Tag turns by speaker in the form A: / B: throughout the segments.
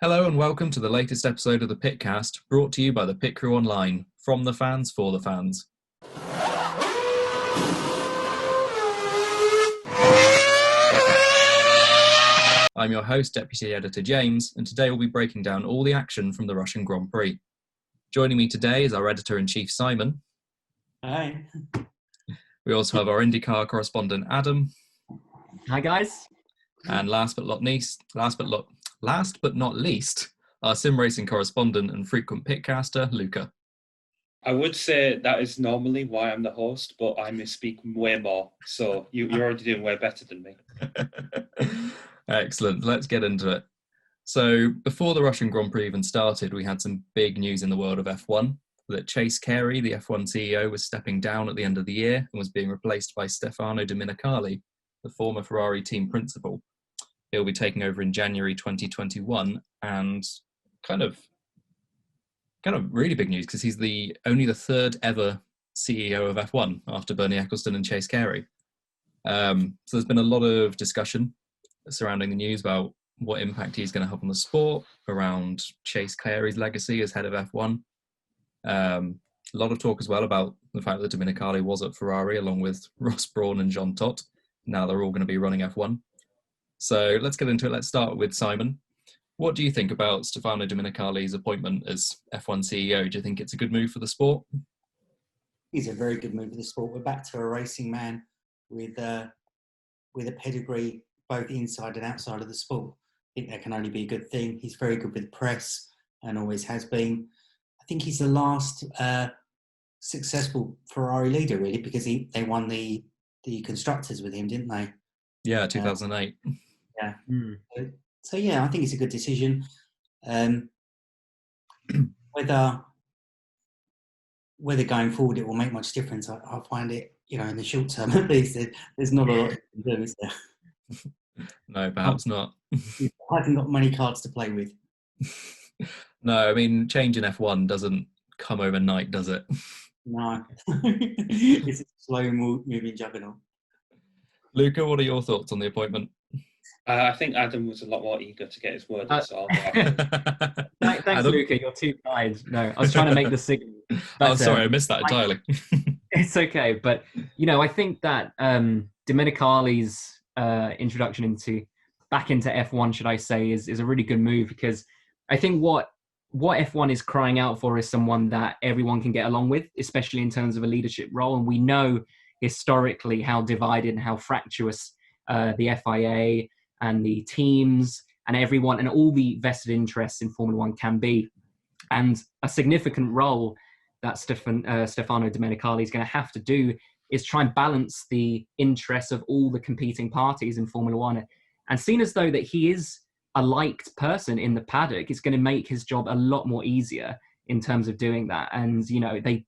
A: Hello and welcome to the latest episode of the Pitcast, brought to you by the Pit Crew Online, from the fans for the fans. I'm your host, Deputy Editor James, and today we'll be breaking down all the action from the Russian Grand Prix. Joining me today is our Editor-in-Chief, Simon.
B: Hi.
A: We also have our IndyCar correspondent, Adam.
C: Hi, guys.
A: And last but not least, our sim racing correspondent and frequent pitcaster, Luca.
D: I would say that is normally why I'm the host, but I misspeak way more. So you're already doing way better than me.
A: Excellent. Let's get into it. So before the Russian Grand Prix even started, we had some big news in the world of F1, that Chase Carey, the F1 CEO, was stepping down at the end of the year and was being replaced by Stefano Domenicali, the former Ferrari team principal. He'll be taking over in January 2021, and kind of really big news because he's only the third ever CEO of F1 after Bernie Ecclestone and Chase Carey. So there's been a lot of discussion surrounding the news about what impact he's going to have on the sport, around Chase Carey's legacy as head of F1. A lot of talk as well about the fact that Domenicali was at Ferrari along with Ross Brawn and Jean Todt. Now they're all going to be running F1. So let's get into it. Let's start with Simon. What do you think about Stefano Domenicali's appointment as F1 CEO? Do you think it's a good move for the sport?
B: He's a very good move for the sport. We're back to a racing man with a pedigree both inside and outside of the sport. I think that can only be a good thing. He's very good with press and always has been. I think he's the last successful Ferrari leader, really, because they won the constructors with him, didn't they?
A: Yeah, 2008.
B: Yeah. So yeah, I think it's a good decision. Whether going forward it will make much difference, I find it, in the short term at least, there's not a lot to do, is there?
A: No, perhaps not.
B: I haven't got many cards to play with.
A: No, I mean, change in F1 doesn't come overnight, does it?
B: No. It's a slow-moving juggernaut.
A: Luca, what are your thoughts on the appointment?
D: I think Adam was a lot more eager to get his word in, so I'll go after.
C: Thanks,
A: Adam?
C: Luca. You're too kind. No, I was trying to make the signal.
A: Oh, sorry, I missed that entirely.
C: It's okay. But, I think that Domenicali's introduction back into F1, should I say, is a really good move, because I think what F1 is crying out for is someone that everyone can get along with, especially in terms of a leadership role. And we know historically how divided and how fractious the FIA and the teams and everyone and all the vested interests in Formula One can be. And a significant role that Stefano Domenicali is going to have to do is try and balance the interests of all the competing parties in Formula One. And seen as though that he is a liked person in the paddock, it's going to make his job a lot more easier in terms of doing that. And, they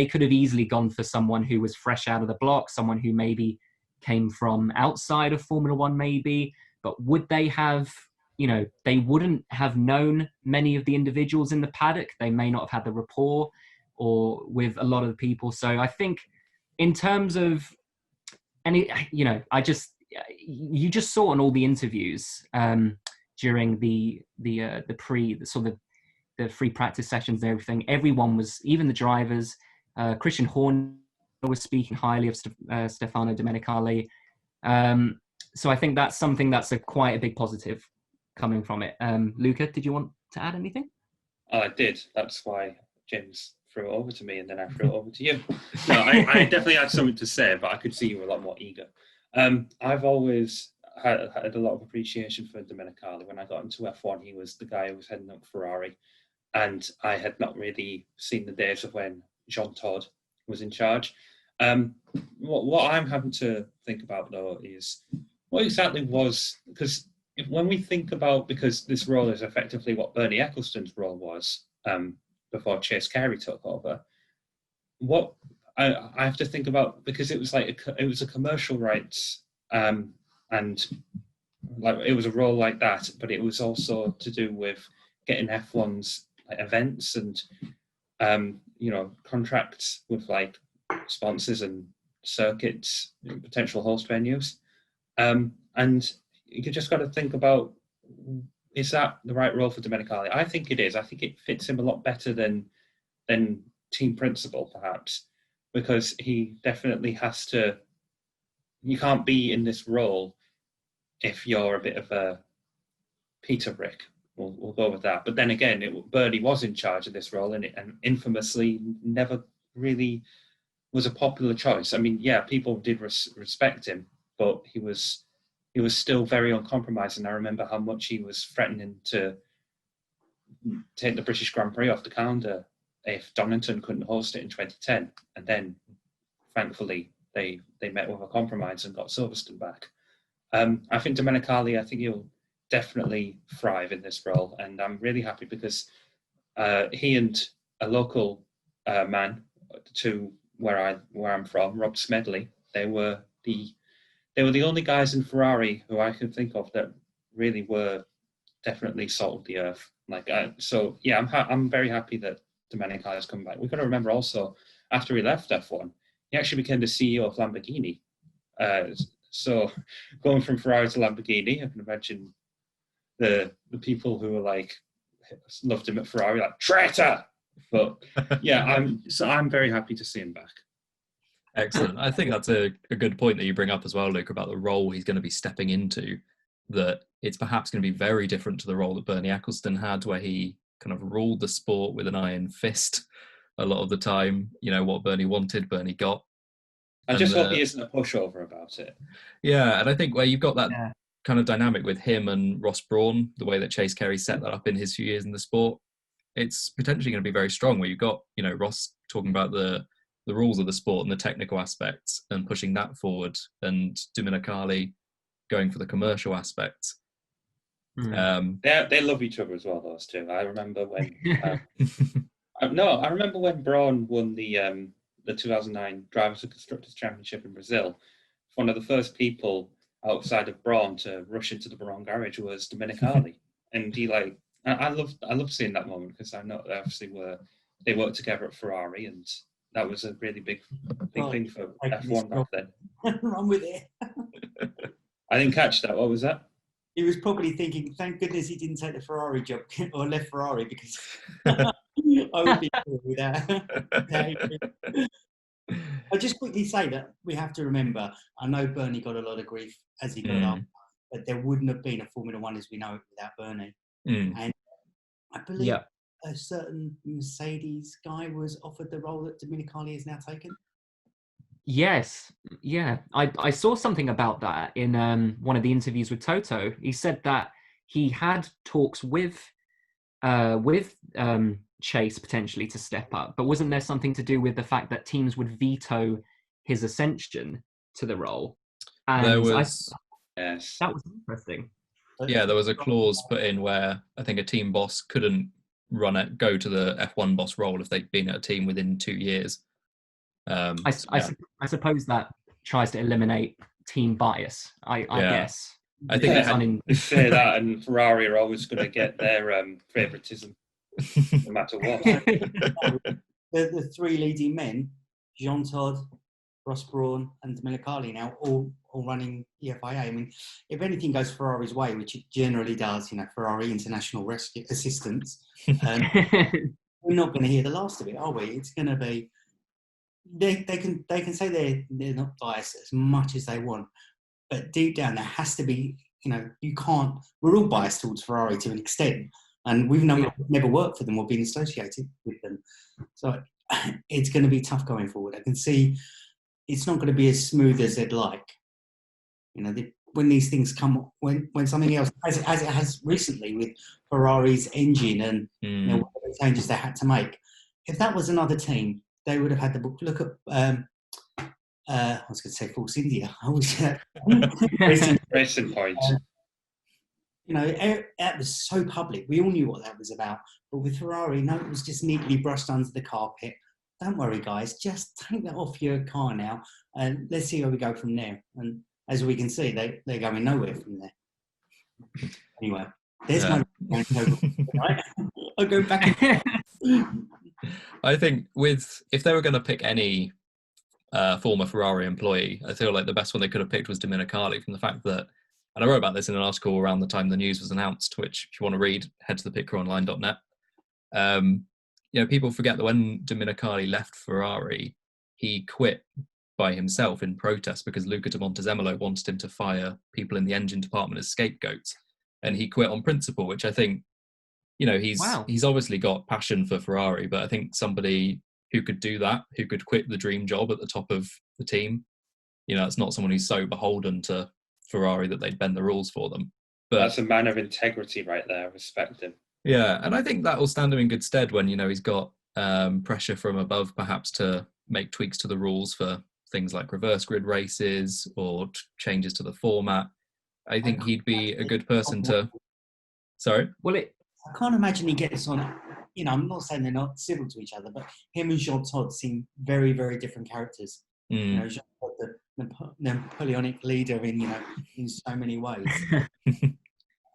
C: could have easily gone for someone who was fresh out of the block, someone who maybe came from outside of Formula One maybe, but would they have, they wouldn't have known many of the individuals in the paddock. They may not have had the rapport or with a lot of the people. So I think in terms of you just saw in all the interviews during the Prix, the free practice sessions and everything, everyone was, even the drivers, Christian Horner was speaking highly of Stefano Domenicali. So I think that's something that's quite a big positive coming from it. Luca, did you want to add anything?
D: I did. That's why James threw it over to me, and then I threw it over to you. No, I definitely had something to say, but I could see you were a lot more eager. I've always had a lot of appreciation for Domenicali. When I got into F1, he was the guy who was heading up Ferrari, and I had not really seen the days of when Jean Todt was in charge. What I'm having to think about, though, is what exactly was, because when we think about, because this role is effectively what Bernie Ecclestone's role was before Chase Carey took over, what I have to think about, because it was a commercial rights and like it was a role like that, but it was also to do with getting F1's events and contracts with like sponsors and circuits, potential host venues, and you just got to think about is that the right role for Domenicali? I think it is. I think it fits him a lot better than team principal, perhaps, because he definitely has to. You can't be in this role if you're a bit of a Peter Brick. We'll go with that. But then again, Bernie was in charge of this role, and infamously never really was a popular choice. I mean, yeah, people did respect him, but he was still very uncompromising. I remember how much he was threatening to take the British Grand Prix off the calendar if Donington couldn't host it in 2010. And then, thankfully, they met with a compromise and got Silverstone back. I think Domenicali, I think he'll definitely thrive in this role. And I'm really happy because he and a local man to where I'm from, Rob Smedley, they were the only guys in Ferrari who I could think of that really were definitely salt of the earth. So yeah, I'm very happy that Domenicali has come back. We've got to remember also, after he left F1, he actually became the CEO of Lamborghini. So going from Ferrari to Lamborghini, I can imagine the people who were loved him at Ferrari, traitor. But yeah, I'm very happy to see him back.
A: Excellent. I think that's a good point that you bring up as well, Luke, about the role he's going to be stepping into, that it's perhaps going to be very different to the role that Bernie Ecclestone had, where he kind of ruled the sport with an iron fist a lot of the time. What Bernie wanted, Bernie got.
D: I just hope he isn't a pushover about it.
A: Yeah, and I think where you've got that kind of dynamic with him and Ross Brawn, the way that Chase Carey set that up in his few years in the sport, it's potentially going to be very strong, where you've got, Ross talking about the rules of the sport and the technical aspects and pushing that forward, and Domenicali going for the commercial aspects.
D: They love each other as well, those two. I remember when I remember when Brawn won the 2009 Drivers and Constructors Championship in Brazil. One of the first people outside of Brawn to rush into the Brawn garage was Domenicali. And he I love seeing that moment, because I know obviously they worked together at Ferrari, and that was a really big thing for F1 back then.
B: Wrong with it.
D: I didn't catch that. What was that?
B: He was probably thinking, thank goodness he didn't take the Ferrari job or left Ferrari, because I would be cool with that. I'll just quickly say that we have to remember, I know Bernie got a lot of grief as he got up, but there wouldn't have been a Formula One as we know it without Bernie. And I believe a certain Mercedes guy was offered the role that Domenicali has now taken.
C: Yes, yeah. I saw something about that in one of the interviews with Toto. He said that he had talks with Chase potentially to step up, but wasn't there something to do with the fact that teams would veto his ascension to the role? And
A: there was,
C: yes, that was interesting.
A: Yeah, there was a clause put in where I think a team boss couldn't go to the F1 boss role if they'd been at a team within 2 years.
C: I suppose that tries to eliminate team bias. I guess.
A: I think
D: they say that, and Ferrari are always going to get their favouritism, no matter what.
B: The three leading men, Jean Todt, Ross Brawn, and Domenicali, now all running EFIA. I mean, if anything goes Ferrari's way, which it generally does, Ferrari International Rescue Assistance, we're not going to hear the last of it, are we? It's going to be. They can say they're not biased as much as they want, but deep down there has to be. You can't. We're all biased towards Ferrari to an extent, and we've never worked for them or been associated with them. So it's going to be tough going forward. I can see it's not going to be as smooth as they'd like. When these things come, when something else, as it has recently with Ferrari's engine and what the changes they had to make. If that was another team, they would have had the book. Look at, I was going to say Force India. I always say that.
D: Racing Point.
B: That was so public. We all knew what that was about. But with Ferrari, no, it was just neatly brushed under the carpet. Don't worry, guys. Just take that off your car now, and let's see where we go from there. And as we can see, they're going nowhere from there. Anyway, there's my right. I'll go back.
A: I think if they were going to pick any former Ferrari employee, I feel like the best one they could have picked was Domenicali, from the fact that And I wrote about this in an article around the time the news was announced, which if you want to read, head to thepitcrewonline.net. People forget that when Dominicali left Ferrari, he quit by himself in protest because Luca de Montezemolo wanted him to fire people in the engine department as scapegoats. And he quit on principle, which I think, he's obviously got passion for Ferrari, but I think somebody who could do that, who could quit the dream job at the top of the team, it's not someone who's so beholden to Ferrari that they'd bend the rules for them. But
D: that's a man of integrity right there. I respect him.
A: Yeah, and I think that will stand him in good stead when, he's got pressure from above, perhaps to make tweaks to the rules for things like reverse grid races or changes to the format. I think he'd be a good person to... Sorry?
C: Well,
B: I can't imagine he gets on. I'm not saying they're not civil to each other, but him and Jean Todt seem very, very different characters. Jean Todt, the Napoleonic leader in so many ways,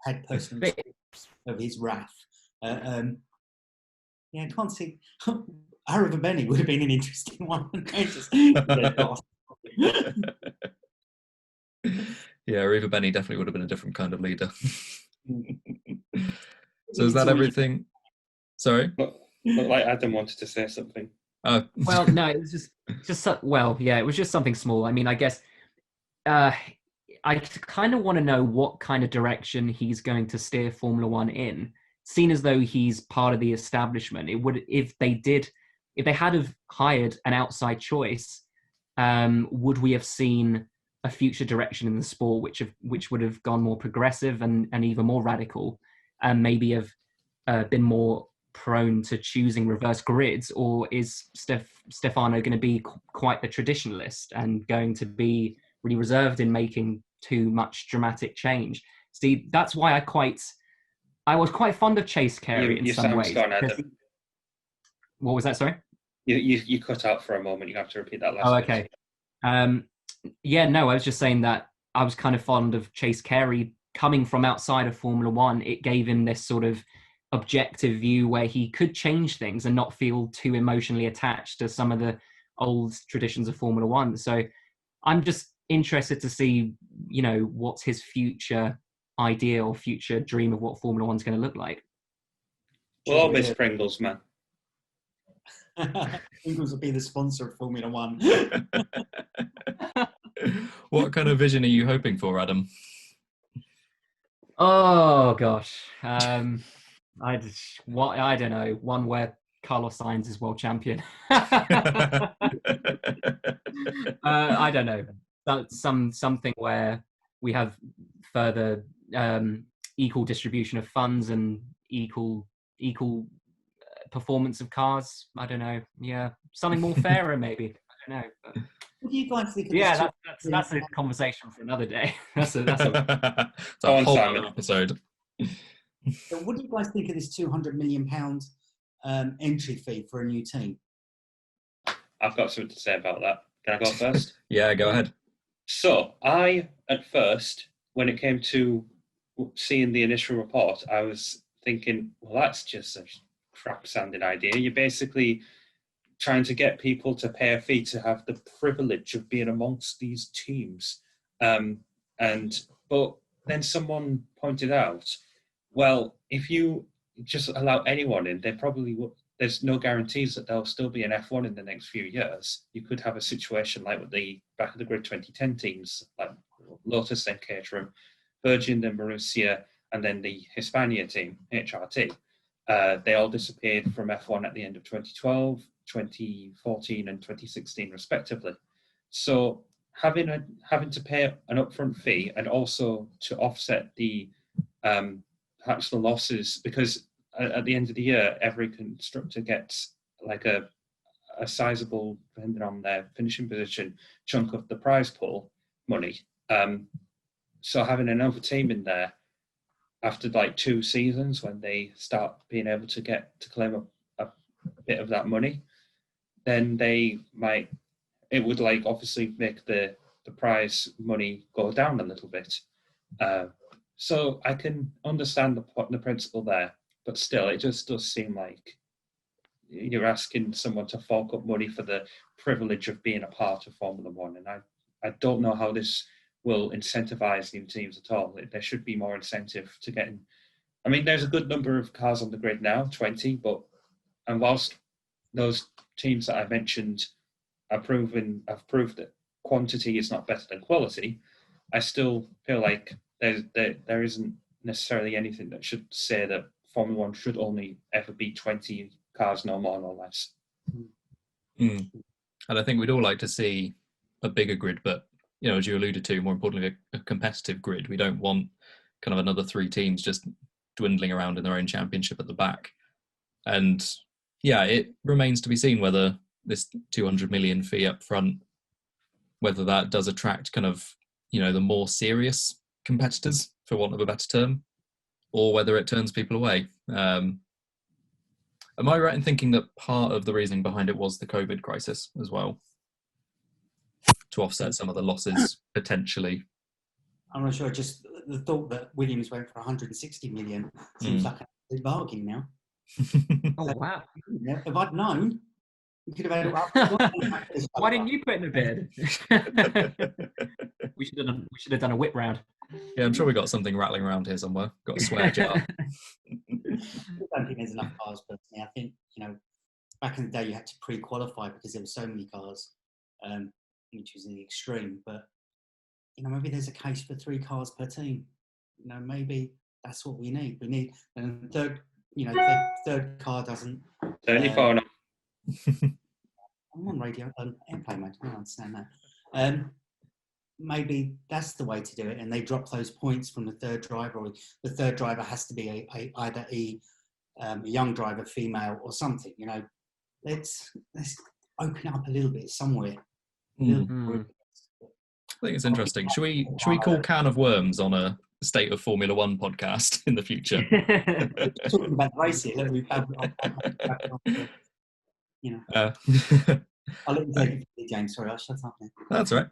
B: had personal experience of his wrath. I can't see. Ara Benny would have been an interesting one.
A: Yeah, Riva Benny definitely would have been a different kind of leader. So is that everything? Sorry?
D: Look like Adam wanted to say something.
C: Well, no, it was just it was just something small. I mean, I guess I kind of want to know what kind of direction he's going to steer Formula One in, seen as though he's part of the establishment. It would, if they had have hired an outside choice, would we have seen a future direction in the sport which would have gone more progressive and even more radical, and maybe have been more prone to choosing reverse grids? Or is Stefano going to be quite the traditionalist and going to be really reserved in making too much dramatic change? See, that's why I was quite fond of Chase Carey in some ways.
D: Gone, Adam.
C: What was that? Sorry?
D: You cut out for a moment. You have to repeat that last.
C: Oh, okay. I was just saying that I was kind of fond of Chase Carey coming from outside of Formula One. It gave him this sort of objective view where he could change things and not feel too emotionally attached to some of the old traditions of Formula One. So I'm just interested to see, what's his future idea or future dream of what Formula One's going to look like.
D: We'll all miss Pringles, man.
B: Pringles will be the sponsor of Formula One.
A: What kind of vision are you hoping for, Adam?
C: Oh gosh, I don't know. One where Carlos Sainz is world champion. I don't know. Something where we have further equal distribution of funds and equal performance of cars. I don't know. Yeah, something more fairer maybe. I don't know. But...
B: What do you guys think of
C: that's a conversation for another day. That's a
A: whole other episode.
B: So what do you guys think of this £200 million entry fee for a new team?
D: I've got something to say about that. Can I go first?
A: Yeah, go ahead.
D: So at first, when it came to seeing the initial report, I was thinking, well, that's just a crap-sounding idea. You're basically trying to get people to pay a fee to have the privilege of being amongst these teams. But then someone pointed out, well, if you just allow anyone in, they probably would. There's no guarantees that there'll still be an F1 in the next few years. You could have a situation like with the back of the grid 2010 teams, like Lotus and Caterham, Virgin, then Marussia, and then the Hispania team, HRT. They all disappeared from F1 at the end of 2012, 2014, and 2016, respectively. So having to pay an upfront fee and also to offset the perhaps the losses, because at the end of the year, every constructor gets like a sizable, depending on their finishing position, chunk of the prize pool money. So having another team in there after like 2 seasons, when they start being able to get to claim a bit of that money, then it would like obviously make the prize money go down a little bit. So I can understand the principle there, but still, it just does seem like you're asking someone to fork up money for the privilege of being a part of Formula One, and I don't know how this will incentivise new teams at all. There should be more incentive to getting. I mean, there's a good number of cars on the grid now, 20, and whilst those teams that I mentioned have proved that quantity is not better than quality, I still feel like there isn't necessarily anything that should say that Formula One should only ever be 20 cars, no more, no less.
A: Mm. And I think we'd all like to see a bigger grid, but as you alluded to, more importantly, a competitive grid. We don't want kind of another 3 teams just dwindling around in their own championship at the back. And yeah, it remains to be seen whether this 200 million fee up front, whether that does attract kind of, the more serious competitors, for want of a better term, or whether it turns people away. Am I right in thinking that part of the reasoning behind it was the COVID crisis as well, to offset some of the losses potentially?
B: I'm not sure. Just the thought that Williams went for 160 million seems like a bargain now.
C: Oh, wow.
B: If I'd known, we could have had it.
C: Why didn't you put in a bid? We should have done a whip round.
A: Yeah, I'm sure we got something rattling around here somewhere. Got a swear jar.
B: I don't think there's enough cars, personally. I think, back in the day you had to pre-qualify because there were so many cars, which was in the extreme. But, maybe there's a case for 3 cars per team. Maybe that's what we need. We need, and third car doesn't.
D: 34 now.
B: I'm on radio, airplane mode. I don't understand that. Maybe that's the way to do it, and they drop those points from the third driver, or the third driver has to be either a young driver, female, or something. Let's open up a little bit somewhere.
A: I think it's interesting. Should we call Can of Worms on a State of Formula One podcast in the future?
B: Talking about the race here, I'll let you take it, James. Sorry, I'll shut up now.
A: That's all right.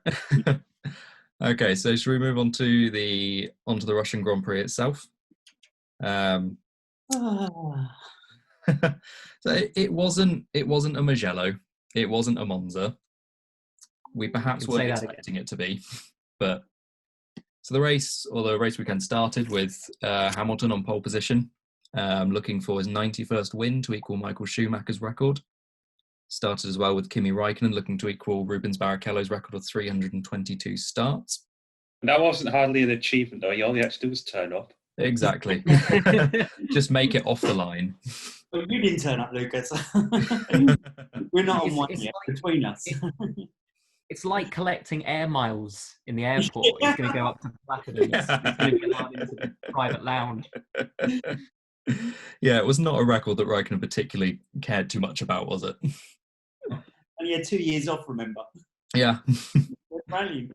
A: Okay, so should we move on to the Russian Grand Prix itself? So it wasn't a Mugello, it wasn't a Monza. We perhaps weren't expecting it to be, but so the race weekend started with Hamilton on pole position, looking for his 91st win to equal Michael Schumacher's record. Started as well with Kimi Räikkönen looking to equal Rubens Barrichello's record of 322 starts.
D: And that wasn't hardly an achievement, though. All you had to do was turn up.
A: Exactly. Just make it off the line.
B: Well, you didn't turn up, Lucas. We're not on one yet, between us.
C: It's like collecting air miles in the airport. It's going to go up to platinum. It's going to be allowed into the private lounge.
A: Yeah, it was not a record that Räikkönen particularly cared too much about, was it?
B: And he had 2 years off, remember?
A: Yeah.
B: Rallying.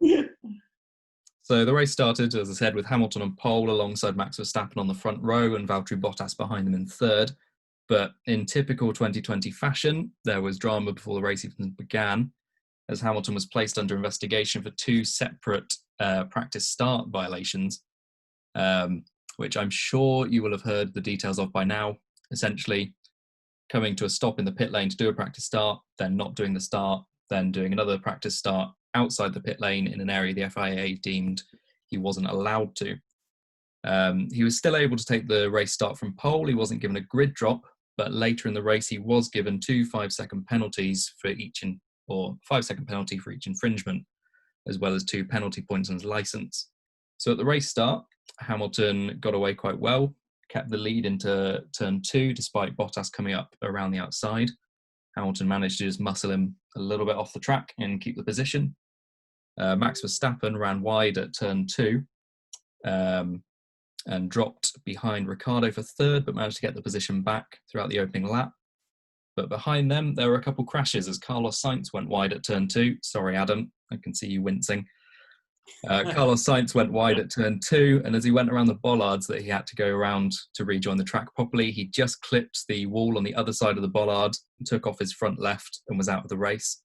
A: So the race started, as I said, with Hamilton on pole alongside Max Verstappen on the front row and Valtteri Bottas behind them in third. But in typical 2020 fashion, there was drama before the race even began, as Hamilton was placed under investigation for 2 separate practice start violations, which I'm sure you will have heard the details of by now. Essentially, coming to a stop in the pit lane to do a practice start, then not doing the start, then doing another practice start outside the pit lane in an area the FIA deemed he wasn't allowed to. He was still able to take the race start from pole. He wasn't given a grid drop, but later in the race he was given 2 5-second penalties for each, 5-second penalty for each infringement, as well as 2 penalty points on his licence. So at the race start, Hamilton got away quite well, kept the lead into turn 2 despite Bottas coming up around the outside. Hamilton managed to just muscle him a little bit off the track and keep the position. Max Verstappen ran wide at turn 2 and dropped behind Ricciardo for third, but managed to get the position back throughout the opening lap. But behind them, there were a couple crashes as Carlos Sainz went wide at turn 2. Sorry, Adam, I can see you wincing. Carlos Sainz went wide at turn 2, and as he went around the bollards that he had to go around to rejoin the track properly, he just clipped the wall on the other side of the bollard, took off his front left and was out of the race.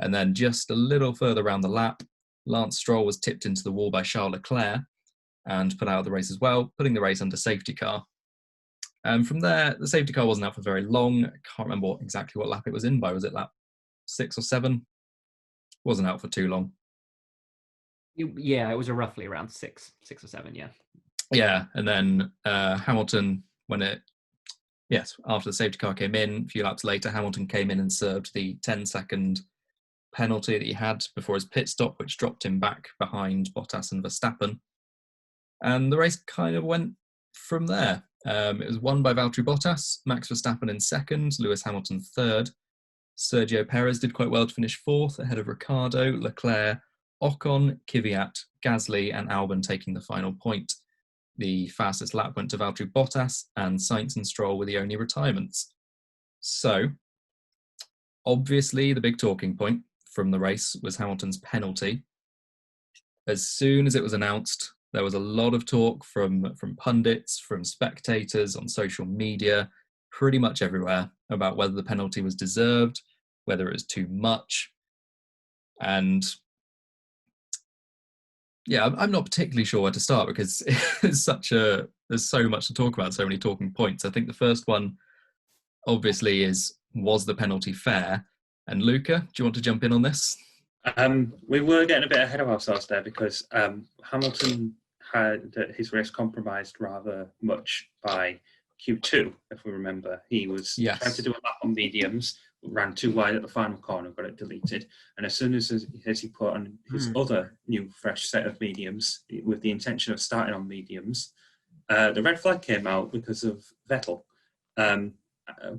A: And then just a little further around the lap, Lance Stroll was tipped into the wall by Charles Leclerc and put out of the race as well, putting the race under safety car. And from there, the safety car wasn't out for very long. I can't remember exactly what lap it was in by. Was it lap 6 or 7? Wasn't out for too long.
C: Yeah, it was roughly around 6 or 7. Yeah.
A: Yeah, and then Hamilton, after the safety car came in, a few laps later, Hamilton came in and served the 10-second penalty that he had before his pit stop, which dropped him back behind Bottas and Verstappen. And the race kind of went from there. It was won by Valtteri Bottas, Max Verstappen in second, Lewis Hamilton third. Sergio Perez did quite well to finish fourth, ahead of Ricciardo, Leclerc, Ocon, Kvyat, Gasly, and Albon taking the final point. The fastest lap went to Valtteri Bottas, and Sainz and Stroll were the only retirements. So, obviously, the big talking point from the race was Hamilton's penalty. As soon as it was announced, there was a lot of talk from pundits, from spectators on social media, pretty much everywhere, about whether the penalty was deserved, whether it was too much. And yeah, I'm not particularly sure where to start because there's so much to talk about, so many talking points. I think the first one, obviously, was the penalty fair? And Luca, do you want to jump in on this?
D: We were getting a bit ahead of ourselves there because Hamilton had his race compromised rather much by Q2, if we remember. He was trying to do a lap on mediums, ran too wide at the final corner, got it deleted. And as soon as he put on his other new fresh set of mediums with the intention of starting on mediums, the red flag came out because of Vettel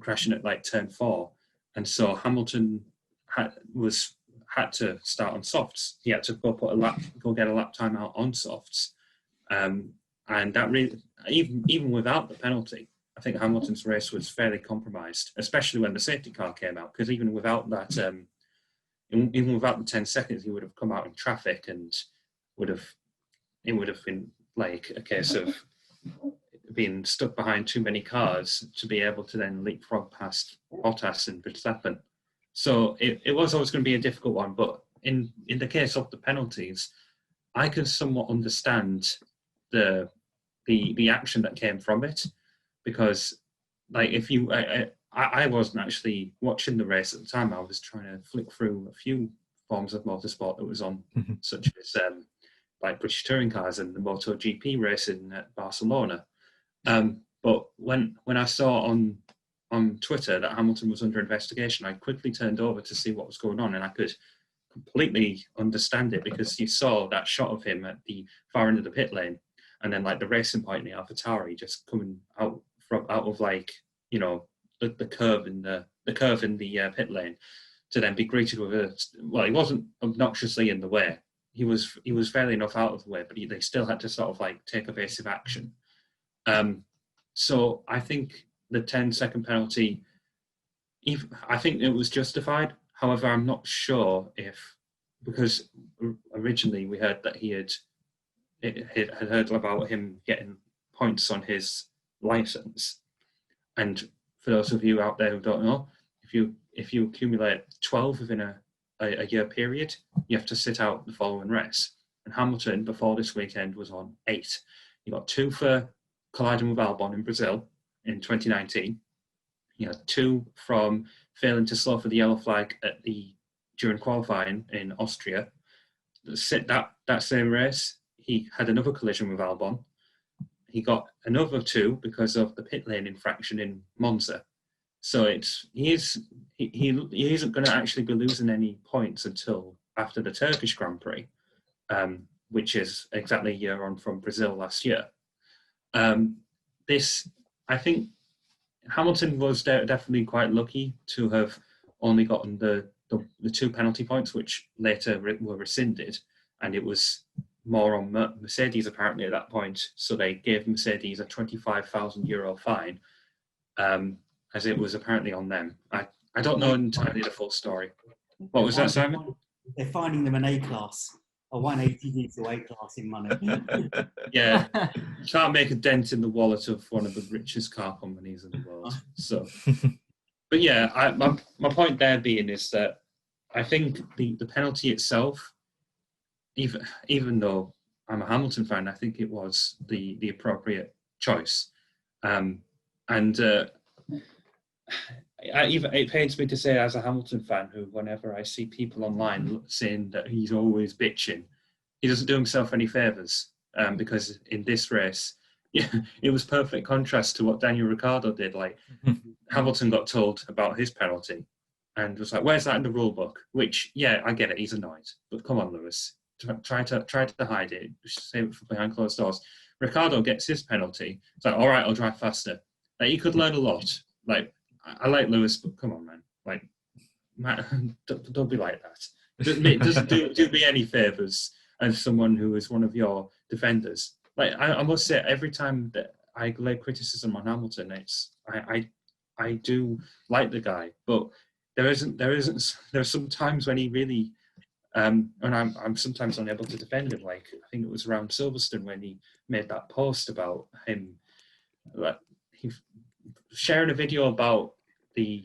D: crashing at like turn 4. And so Hamilton had to start on softs. He had to go get a lap time out on softs. And that really, even without the penalty, I think Hamilton's race was fairly compromised, especially when the safety car came out, because even without that, even without the 10 seconds, he would have come out in traffic and it would have been like a case of being stuck behind too many cars to be able to then leapfrog past Bottas and Verstappen. So it was always going to be a difficult one, but in the case of the penalties, I can somewhat understand the action that came from it, because like I wasn't actually watching the race at the time. I was trying to flick through a few forms of motorsport that was on, such as like British touring cars and the MotoGP racing at Barcelona. But when I saw on Twitter that Hamilton was under investigation, I quickly turned over to see what was going on, and I could completely understand it, because you saw that shot of him at the far end of the pit lane, and then like the racing point in the AlphaTauri just coming out of like, you know, the curve in the pit lane, to then be greeted with he wasn't obnoxiously in the way. He was fairly enough out of the way, but they still had to sort of like take evasive action. So I think the 10-second penalty, I think it was justified. However, I'm not sure because originally we heard that he had heard about him getting points on his license. And for those of you out there who don't know, if you accumulate 12 within a year period, you have to sit out the following race. And Hamilton, before this weekend, was on 8. He got 2 for colliding with Albon in Brazil in 2019. He had 2 from failing to slow for the yellow flag during qualifying in Austria. That same race, he had another collision with Albon. He got another 2 because of the pit lane infraction in Monza. So he isn't going to actually be losing any points until after the Turkish Grand Prix, which is exactly a year on from Brazil last year. I think Hamilton was definitely quite lucky to have only gotten the 2 penalty points, which later were rescinded, and it was more on Mercedes apparently at that point. So they gave Mercedes a €25,000 fine, as it was apparently on them. I don't know entirely the full story. What was that, Simon?
B: They're finding them an A class, a 180 to A class in money.
D: Yeah, you can't make a dent in the wallet of one of the richest car companies in the world. So, but yeah, my point there being is that I think the penalty itself, even though I'm a Hamilton fan, I think it was the appropriate choice. It pains me to say, as a Hamilton fan, who whenever I see people online saying that he's always bitching, he doesn't do himself any favours because in this race, yeah, it was perfect contrast to what Daniel Ricciardo did. Like Hamilton got told about his penalty and was like, "Where's that in the rule book?" Which, yeah, I get it. He's annoyed, but come on, Lewis, try to hide it. Save it for behind closed doors. Ricciardo gets his penalty. It's like, all right, I'll drive faster. Like, you could learn a lot. Like, I like Lewis, but come on, man. Like, man, don't be like that. It doesn't do me any favours as someone who is one of your defenders. Like, I must say, every time that I lay criticism on Hamilton, I do like the guy, but there are some times when he really, and I'm sometimes unable to defend him. Like, I think it was around Silverstone when he made that post about him, like, he sharing a video about the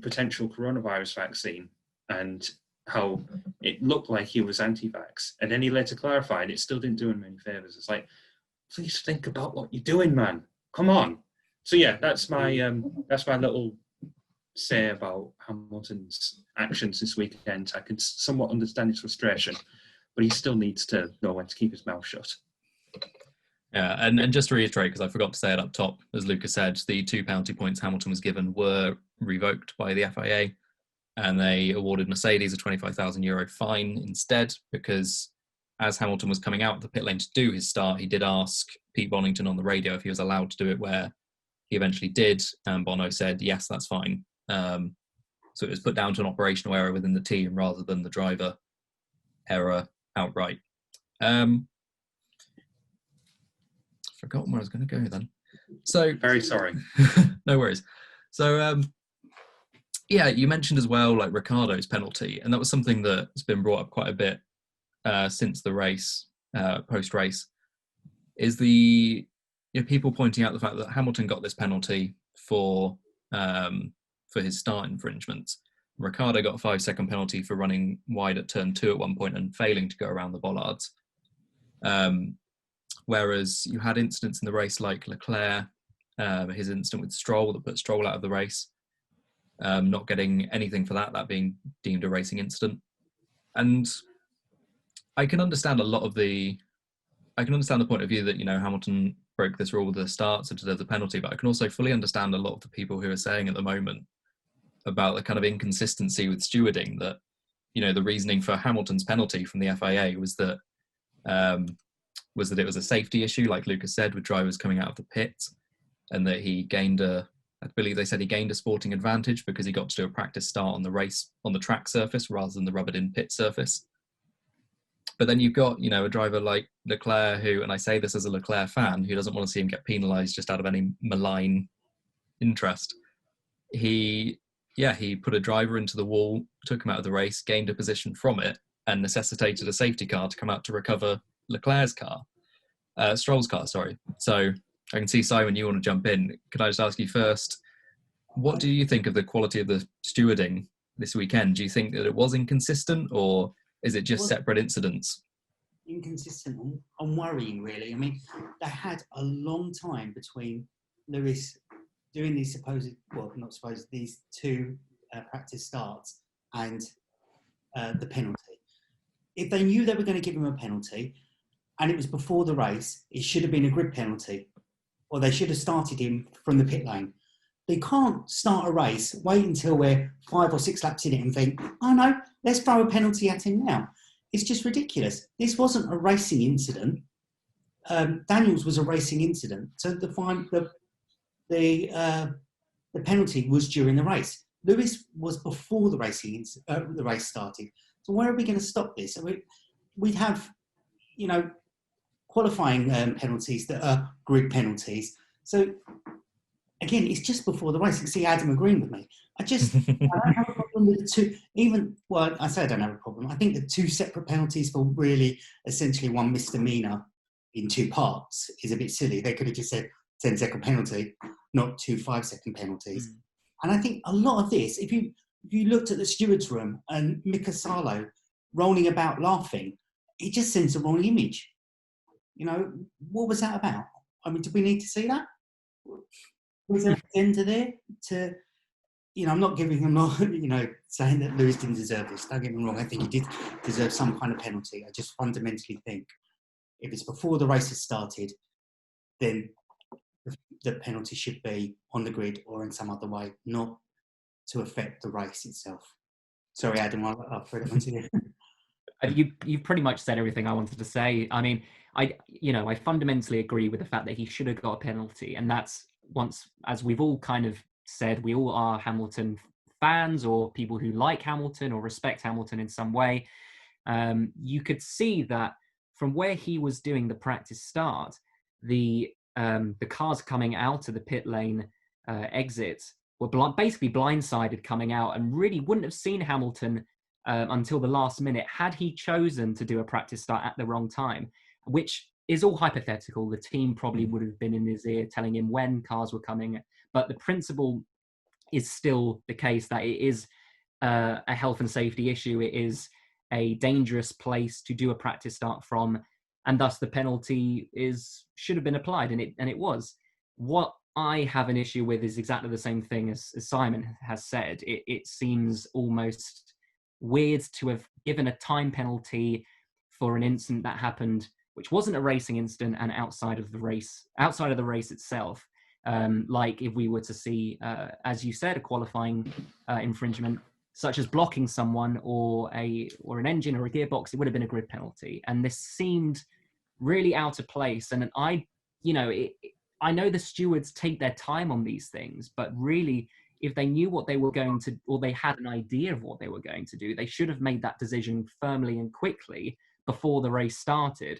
D: potential coronavirus vaccine and how it looked like he was anti-vax, and then he later clarified it still didn't do him any favors. It's like, please think about what you're doing, man. Come on. So yeah, that's my little say about Hamilton's actions this weekend. I can somewhat understand his frustration, but he still needs to know when to keep his mouth shut.
A: Yeah, and just to reiterate, because I forgot to say it up top, as Luca said, the 2 penalty points Hamilton was given were revoked by the FIA, and they awarded Mercedes a €25,000 fine instead, because as Hamilton was coming out of the pit lane to do his start, he did ask Pete Bonington on the radio if he was allowed to do it, where he eventually did, and Bono said, yes, that's fine. So it was put down to an operational error within the team rather than the driver error outright. Forgotten where I was going to go then. So
D: very sorry.
A: No worries. So yeah, you mentioned as well like Ricciardo's penalty, and that was something that's been brought up quite a bit since the race, post-race, is the people pointing out the fact that Hamilton got this penalty for his start infringements. Ricciardo got a 5-second penalty for running wide at turn 2 at one point and failing to go around the bollards. Whereas you had incidents in the race like Leclerc, his incident with Stroll that put Stroll out of the race, not getting anything for that being deemed a racing incident. And I can understand the point of view that, Hamilton broke this rule with the start, so deserves a penalty, but I can also fully understand a lot of the people who are saying at the moment about the kind of inconsistency with stewarding, that, the reasoning for Hamilton's penalty from the FIA was that it was a safety issue, like Lucas said, with drivers coming out of the pit, and that he gained I believe they said he gained a sporting advantage because he got to do a practice start on the track surface rather than the rubbered-in pit surface. But then you've got, a driver like Leclerc who, and I say this as a Leclerc fan, who doesn't want to see him get penalised just out of any malign interest. He put a driver into the wall, took him out of the race, gained a position from it, and necessitated a safety car to come out to recover Stroll's car, sorry. So I can see, Simon, you want to jump in. Could I just ask you first, what do you think of the quality of the stewarding this weekend? Do you think that it was inconsistent, or is it just separate incidents?
B: Inconsistent and worrying, really. I mean, they had a long time between Lewis doing these these 2 practice starts and the penalty. If they knew they were going to give him a penalty and it was before the race, it should have been a grid penalty, or they should have started him from the pit lane. They can't start a race, wait until we're 5 or 6 laps in it and think, oh no, let's throw a penalty at him now. It's just ridiculous. This wasn't a racing incident. Daniels was a racing incident. So the penalty was during the race. Lewis was before the race started. So where are we going to stop this? We'd have, qualifying penalties that are grid penalties. So again, it's just before the race. You can see Adam agreeing with me. I don't have a problem with the 2. I say I don't have a problem. I think the 2 separate penalties for really essentially one misdemeanor in 2 parts is a bit silly. They could have just said 10-second penalty, not 2 5-second penalties. And I think a lot of this, if you looked at the stewards' room and Mika Salo rolling about laughing, it just sends a wrong image. What was that about? I mean, do we need to see that? Was there an agenda there I'm not saying that Lewis didn't deserve this. Don't get me wrong. I think he did deserve some kind of penalty. I just fundamentally think if it's before the race has started, then the penalty should be on the grid or in some other way, not to affect the race itself. Sorry, Adam, I'll throw it onto you.
C: You've pretty much said everything I wanted to say. I mean, I fundamentally agree with the fact that he should have got a penalty, and that's as we've all kind of said, we all are Hamilton fans or people who like Hamilton or respect Hamilton in some way. You could see that from where he was doing the practice start, the cars coming out of the pit lane exit were basically blindsided coming out, and really wouldn't have seen Hamilton until the last minute had he chosen to do a practice start at the wrong time, which is all hypothetical. The team probably would have been in his ear telling him when cars were coming, but the principle is still the case that it is a health and safety issue. It is a dangerous place to do a practice start from, and thus the penalty should have been applied, and it was. What I have an issue with is exactly the same thing as Simon has said. It seems almost weird to have given a time penalty for an incident that happened, which wasn't a racing incident, and outside of the race itself. Like if we were to see, as you said, a qualifying infringement, such as blocking someone or an engine or a gearbox, it would have been a grid penalty. And this seemed really out of place. And I know the stewards take their time on these things, but really, if they knew what they were going to, or they had an idea of what they were going to do, they should have made that decision firmly and quickly before the race started.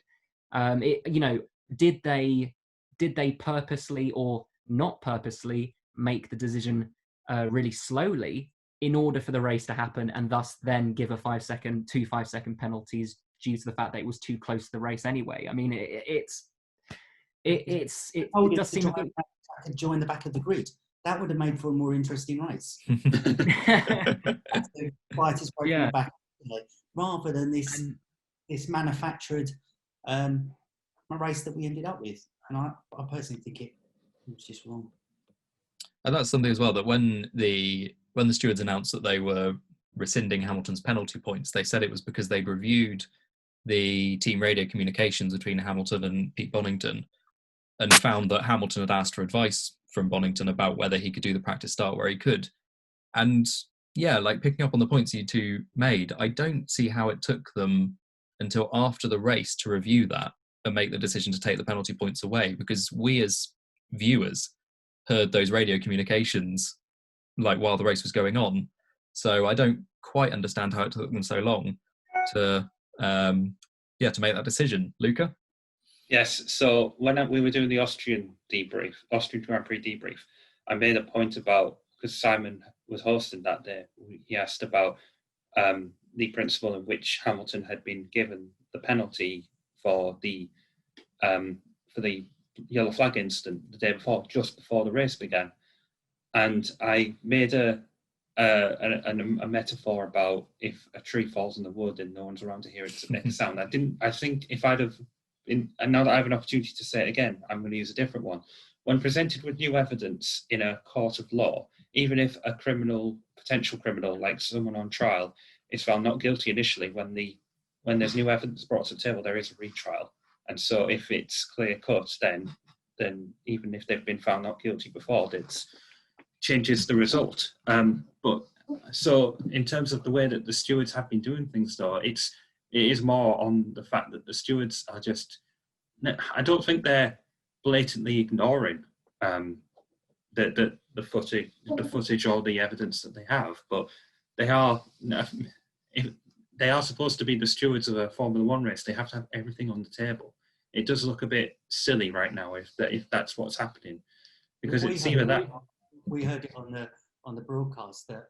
C: Did they purposely or not purposely make the decision really slowly in order for the race to happen, and thus then give two 5-second penalties due to the fact that it was too close to the race anyway? I mean, it does seem
B: to join the back of the grid. That would have made for a more interesting race.
C: Yeah.
B: Back, rather than this manufactured race that we ended up with. And I personally think it was just wrong.
A: And that's something as well, that when the stewards announced that they were rescinding Hamilton's penalty points, they said it was because they'd reviewed the team radio communications between Hamilton and Pete Bonington and found that Hamilton had asked for advice from Bonington about whether he could do the practice start where he could. And yeah, like picking up on the points you two made, I don't see how it took them until after the race to review that and make the decision to take the penalty points away, because we as viewers heard those radio communications like while the race was going on. So I don't quite understand how it took them so long to make that decision. Luca?
D: Yes, so when we were doing the Austrian Grand Prix debrief, I made a point about, because Simon was hosting that day, he asked about the principle in which Hamilton had been given the penalty for the yellow flag incident the day before, just before the race began. And I made a metaphor about if a tree falls in the wood and no one's around to hear it to make a sound. I think if I'd have, and now that I have an opportunity to say it again, I'm going to use a different one. When presented with new evidence in a court of law, even if a potential criminal, like someone on trial, is found not guilty initially, when there's new evidence brought to the table, there is a retrial. And so if it's clear cut, then even if they've been found not guilty before, it changes the result. But so in terms of the way that the stewards have been doing things, though, it is more on the fact that the stewards are just, I don't think they're blatantly ignoring the footage or the evidence that they have, but they are supposed to be the stewards of a Formula One race. They have to have everything on the table. It does look a bit silly right now if that's what's happening, because it's either that.
B: We heard it on the broadcast that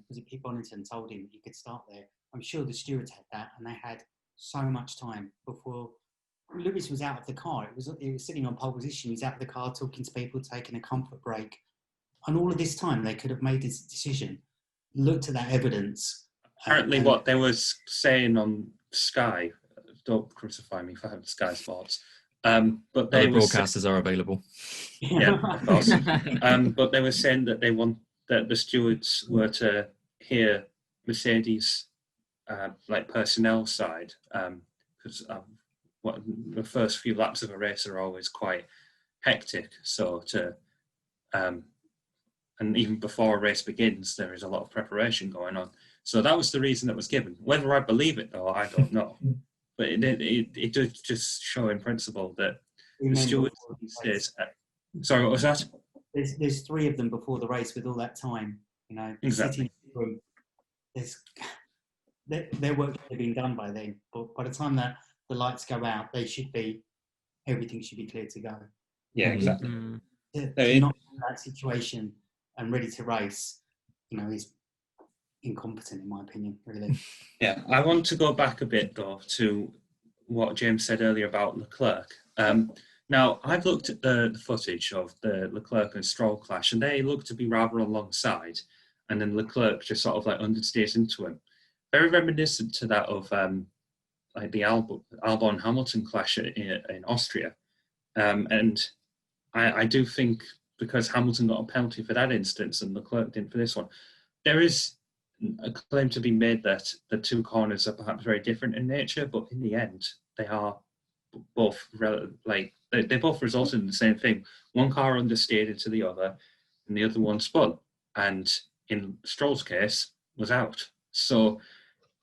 B: was it Pete Bonington told him he could start there. I'm sure the stewards had that, and they had so much time before Lewis was out of the car. He was sitting on pole position. He's out of the car talking to people, taking a comfort break, and all of this time they could have made this decision, looked at that evidence.
D: Apparently, what they were saying on Sky, don't crucify me for having Sky Sports, but
A: the broadcasters are available.
D: Yeah, of course. But they were saying that that the stewards were to hear Mercedes like personnel side, because the first few laps of a race are always quite hectic. So and even before a race begins, there is a lot of preparation going on. So that was the reason that was given. Whether I believe it though, I don't know. But it does just show in principle that the stewards these days. Sorry, what was that?
B: There's 3 of them before the race with all that time,
D: Exactly.
B: Sitting in their work should have been done by then. But by the time that the lights go out, everything should be clear to go.
D: Yeah, exactly.
B: To not be in that situation and ready to race, is incompetent in my opinion, really.
D: Yeah, I want to go back a bit though to what James said earlier about Leclerc. Now, I've looked at the footage of the Leclerc and Stroll clash, and they look to be rather alongside, and then Leclerc just sort of like understeers into him. Very reminiscent to that of like the Albon-Hamilton clash in Austria. And I do think because Hamilton got a penalty for that instance and Leclerc didn't for this one, there is a claim to be made that the 2 corners are perhaps very different in nature, but in the end, they are both they both resulted in the same thing. One car understeered into the other, and the other one spun. And in Stroll's case, was out. So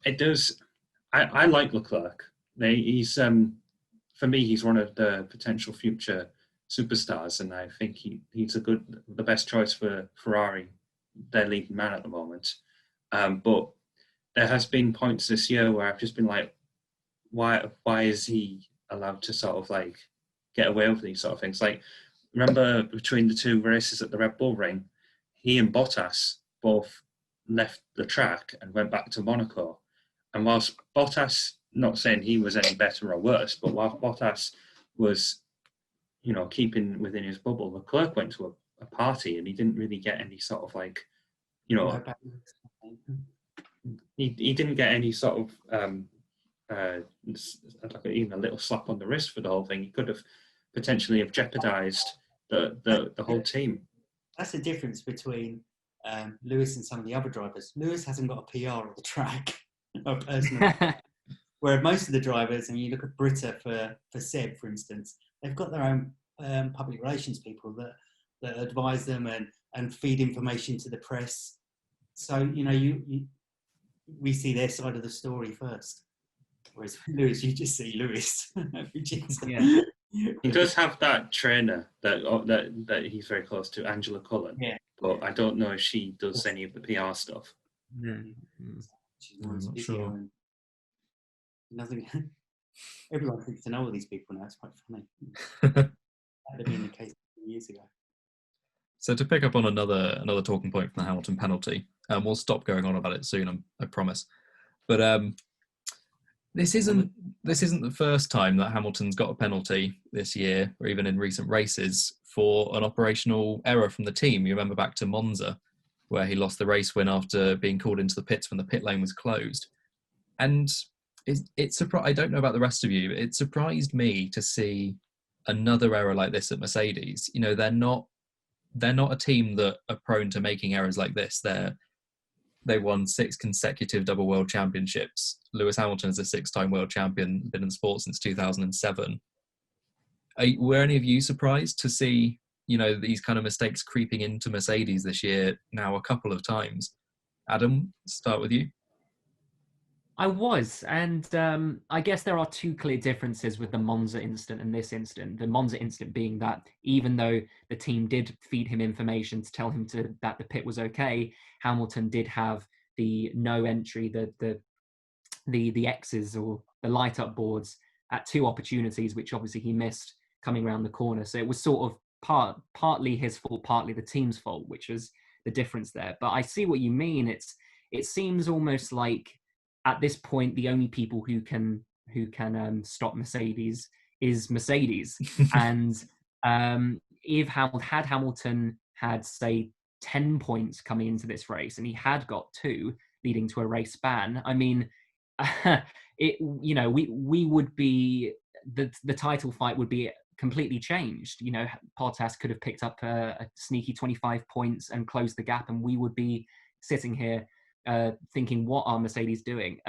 D: it does. I like Leclerc. He's for me, he's one of the potential future superstars, and I think he's the best choice for Ferrari, their leading man at the moment. But there has been points this year where I've just been like, why is he allowed to sort of like get away with these sort of things? Like, remember between the 2 races at the Red Bull Ring, he and Bottas both left the track and went back to Monaco. And whilst Bottas, not saying he was any better or worse, but whilst Bottas was, keeping within his bubble, Leclerc went to a party and he didn't really get any sort of like, he didn't get any sort of even a little slap on the wrist for the whole thing. He could have potentially have jeopardised the whole team.
B: That's the difference between Lewis and some of the other drivers. Lewis hasn't got a PR at the track, a personal. Where most of the drivers, and you look at Britta for Seb, for instance, they've got their own public relations people that advise them and feed information to the press. So we see their side of the story first. Whereas Lewis, you just see Lewis.
C: Yeah.
D: He does have that trainer that he's very close to, Angela Cullen.
B: Yeah.
D: But I don't know if she does any of the PR stuff.
B: She's
A: I'm not sure.
B: Nothing. Everyone thinks to know all these people now. It's quite funny. That had been the case years ago.
A: So to pick up on another talking point from the Hamilton penalty, we'll stop going on about it soon, I promise. But this isn't the first time that Hamilton's got a penalty this year, or even in recent races, for an operational error from the team. You remember back to Monza, where he lost the race win after being called into the pits when the pit lane was closed. And it's I don't know about the rest of you, but it surprised me to see another error like this at Mercedes. They're not a team that are prone to making errors like this. They won 6 consecutive double world championships. Lewis Hamilton is a 6-time world champion, been in sport since 2007. Were any of you surprised to see, these kind of mistakes creeping into Mercedes this year now a couple of times? Adam, start with you.
C: I was, and I guess there are 2 clear differences with the Monza incident and this incident. The Monza incident being that even though the team did feed him information to tell him that the pit was okay, Hamilton did have the no entry, the X's or the light up boards at 2 opportunities, which obviously he missed coming around the corner. So it was sort of partly his fault, partly the team's fault, which was the difference there. But I see what you mean. It seems almost like at this point, the only people who can stop Mercedes is Mercedes. And if Hamilton had, say, 10 points coming into this race, and he had got 2 leading to a race ban, I mean, we would be the title fight would be completely changed. You know, Bottas could have picked up a sneaky 25 points and closed the gap, and we would be sitting here thinking, what are Mercedes doing?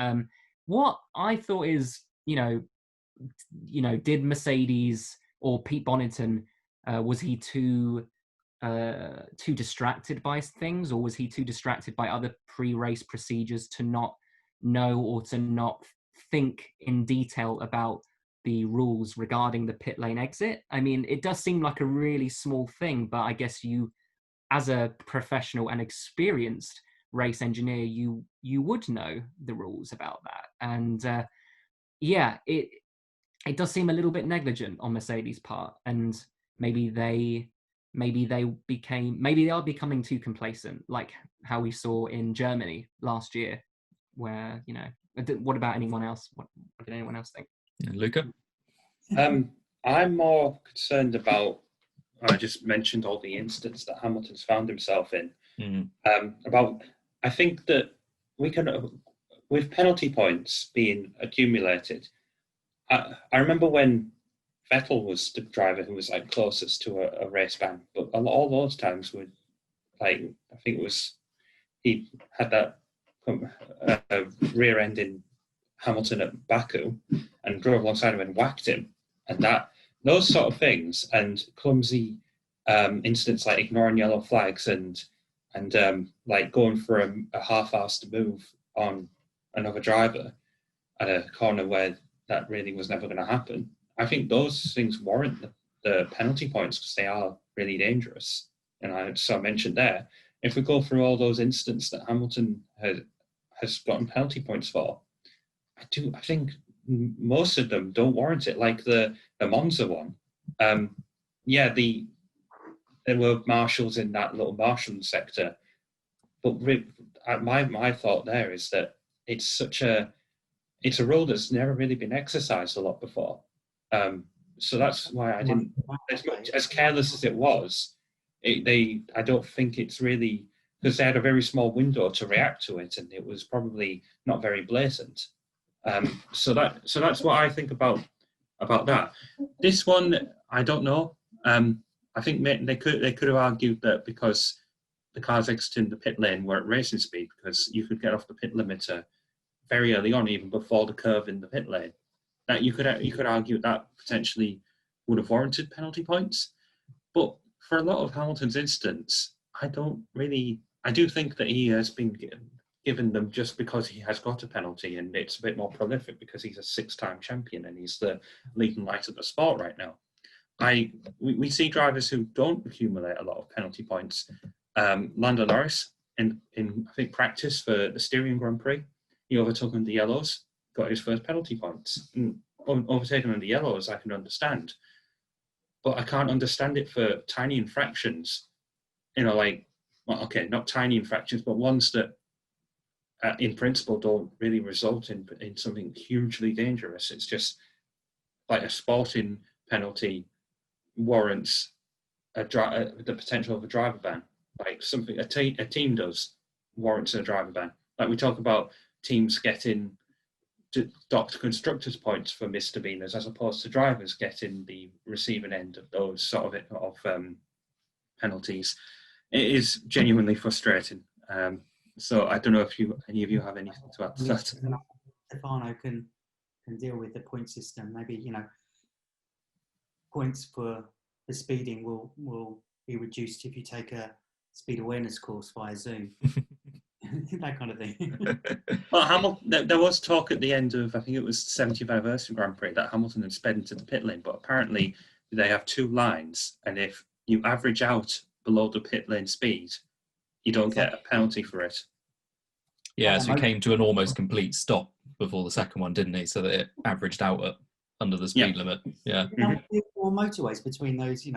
C: What I thought is, did Mercedes or Pete Bonington, was he too distracted by things, or was he too distracted by other pre-race procedures to not know or to not think in detail about the rules regarding the pit lane exit? I mean, it does seem like a really small thing, but I guess you, as a professional and experienced race engineer, you would know the rules about that. And it does seem a little bit negligent on Mercedes' part, and maybe they are becoming too complacent, like how we saw in Germany last year, where, what about anyone else? What did anyone else think?
A: Luca?
D: I'm more concerned about, I just mentioned all the incidents that Hamilton's found himself in. I think that we can, with penalty points being accumulated, I remember when Vettel was the driver who was like closest to a race ban, but all those times were like, I think it was, he had that rear ending Hamilton at Baku and drove alongside him and whacked him, and those sort of things, and clumsy incidents like ignoring yellow flags and like going for a half-assed move on another driver at a corner where that really was never going to happen. I think those things warrant the penalty points because they are really dangerous. And I mentioned there, if we go through all those incidents that Hamilton has gotten penalty points for, I think most of them don't warrant it. Like the Monza one, there were marshals in that little marshal sector, but my thought there is that it's a rule that's never really been exercised a lot before. So that's why I didn't, as careless as it was, I don't think it's really, because they had a very small window to react to it, and it was probably not very blatant. So that's what I think about that. This one, I don't know. I think they could have argued that because the cars exiting the pit lane were at racing speed, because you could get off the pit limiter very early on, even before the curve in the pit lane. That you could argue that potentially would have warranted penalty points. But for a lot of Hamilton's incidents, I do think that he has been given them just because he has got a penalty, and it's a bit more prolific because he's a 6-time champion and he's the leading light of the sport right now. We see drivers who don't accumulate a lot of penalty points. Lando Norris in I think practice for the Styrian Grand Prix, he overtook on the yellows, got his first penalty points. And overtaking on the yellows, I can understand, but I can't understand it for tiny infractions. Not tiny infractions, but ones that, in principle, don't really result in something hugely dangerous. It's just like a sporting penalty warrants the potential of a driver ban. Like something a team does warrants a driver ban. Like we talk about teams getting docked constructors points for misdemeanors, as opposed to drivers getting the receiving end of those sort of penalties. It is genuinely frustrating. So I don't know if any of you have anything to add to that.
B: Stefano can deal with the point system. Maybe points for the speeding will be reduced if you take a speed awareness course via Zoom. That kind of thing.
D: Well, there was talk at the end of, I think it was the 70th anniversary Grand Prix, that Hamilton had sped into the pit lane, but apparently they have 2 lines, and if you average out below the pit lane speed, you don't get a penalty for it.
A: Yeah, so he came to an almost complete stop before the second one, didn't he? So that it averaged out under the speed limit. Yeah.
B: Or motorways between those,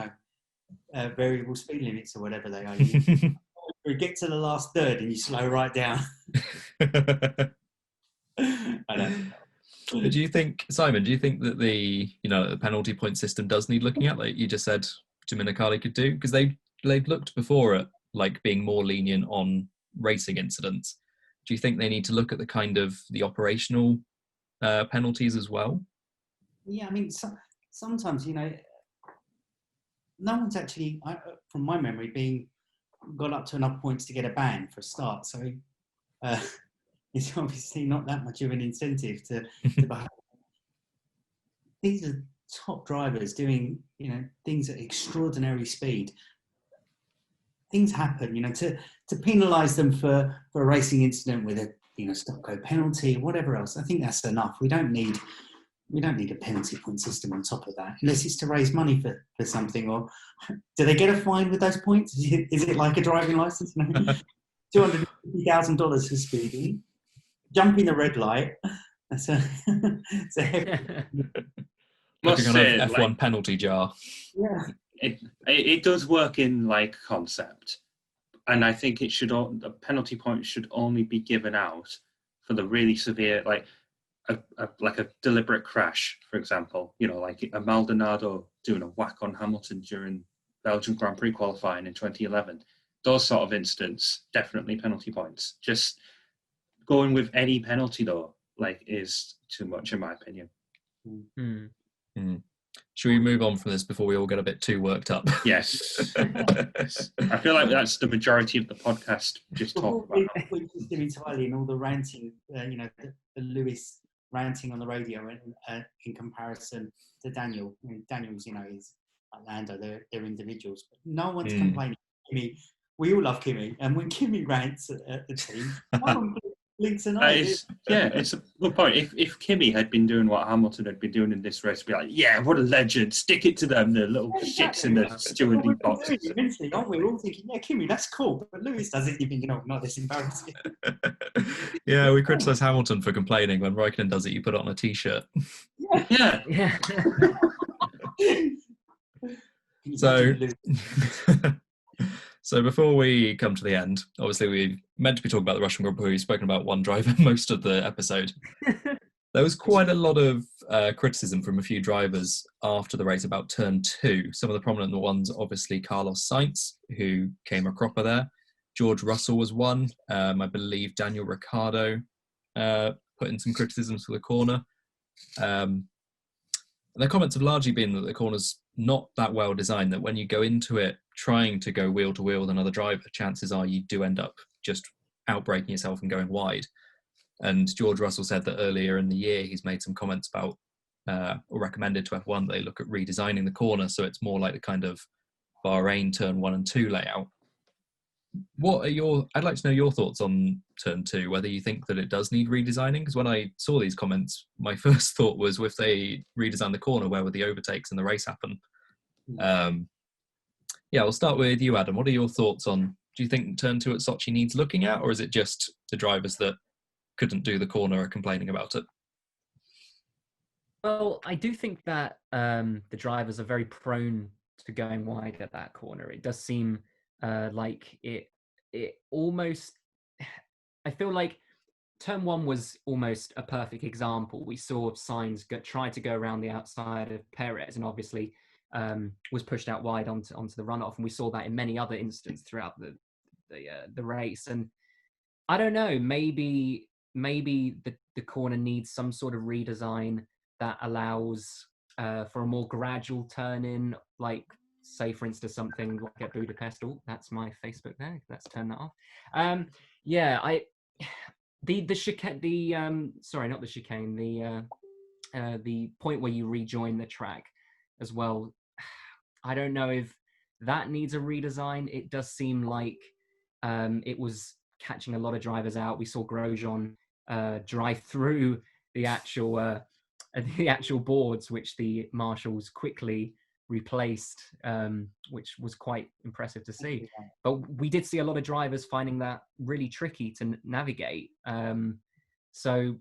B: variable speed limits or whatever they are. You get to the last third and you slow right down.
A: I know. Do you think, Simon, that the penalty point system does need looking at, like you just said Dominicali could do? Because they've looked before at like being more lenient on racing incidents. Do you think they need to look at the operational penalties as well?
B: Yeah, I mean, sometimes, no one's actually, from my memory, got up to enough points to get a ban for a start. So it's obviously not that much of an incentive to behave. These are top drivers doing, things at extraordinary speed. Things happen, to penalise them for a racing incident with a stop go penalty, whatever else. I think that's enough. We don't need a penalty point system on top of that, unless it's to raise money for something. Or do they get a fine with those points? Is it like a driving licence? No. $250,000 for speeding, jumping the red light. That's a
A: Like a kind of F1 penalty jar.
B: Yeah,
D: it does work in like concept, and I think a penalty point should only be given out for the really severe, like a deliberate crash, for example. Like a Maldonado doing a whack on Hamilton during Belgian Grand Prix qualifying in 2011. Those sort of incidents, definitely penalty points. Just going with any penalty though, is too much in my opinion.
A: Should we move on from this before we all get a bit too worked up?
D: Yes. I feel like that's the majority of the podcast. Just talk about
B: we just do entirely, and all the ranting, the Lewis ranting on the radio in comparison to Daniel. I mean, Daniel's, is like Lando, they're individuals, but no one's complaining. Kimmy, we all love Kimmy, and when Kimmy rants at the team, no one blinks an eye.
D: It's a good point. If Kimmy had been doing what Hamilton had been doing in this race, be like, yeah, what a legend! Stick it to them, the little shits in the stewarding boxes.
B: Eventually, aren't we? We're all thinking, yeah, Kimmy, that's cool, but Lewis does it. You're thinking, oh, not this embarrassing.
A: Yeah, we criticise Hamilton for complaining. When Raikkonen does it, you put it on a T-shirt.
D: Yeah.
A: So before we come to the end, obviously we meant to be talking about the Russian Grand Prix. We've spoken about one driver most of the episode. There was quite a lot of criticism from a few drivers after the race about turn 2. Some of the prominent ones, obviously Carlos Sainz, who came a cropper there. George Russell was one. I believe Daniel Ricciardo put in some criticisms for the corner. Their comments have largely been that the corner's not that well designed, that when you go into it trying to go wheel to wheel with another driver, chances are you do end up just outbraking yourself and going wide. And George Russell said that earlier in the year he's made some comments about, or recommended to F1 that they look at redesigning the corner so it's more like the kind of Bahrain turn 1 and 2 layout. I'd like to know your thoughts on turn 2, whether you think that it does need redesigning, because when I saw these comments, my first thought was, if they redesign the corner, where would the overtakes and the race happen? We'll start with you, Adam. What are your thoughts on, do you think turn 2 at Sochi needs looking at, or is it just the drivers that couldn't do the corner are complaining about it?
C: Well, I do think that the drivers are very prone to going wide at that corner. It does seem like it almost, I feel like turn 1 was almost a perfect example. We saw Sainz try to go around the outside of Perez, and obviously was pushed out wide onto the runoff, and we saw that in many other instances throughout the race. And I don't know, maybe the corner needs some sort of redesign that allows for a more gradual turn in, like, say, for instance, something like at Budapest. Oh, that's my Facebook there. Let's turn that off. The chicane, sorry, not the chicane, the point where you rejoin the track as well. I don't know if that needs a redesign. It does seem like it was catching a lot of drivers out. We saw Grosjean drive through the actual boards, which the marshals quickly replaced, which was quite impressive to see. But we did see a lot of drivers finding that really tricky to navigate. So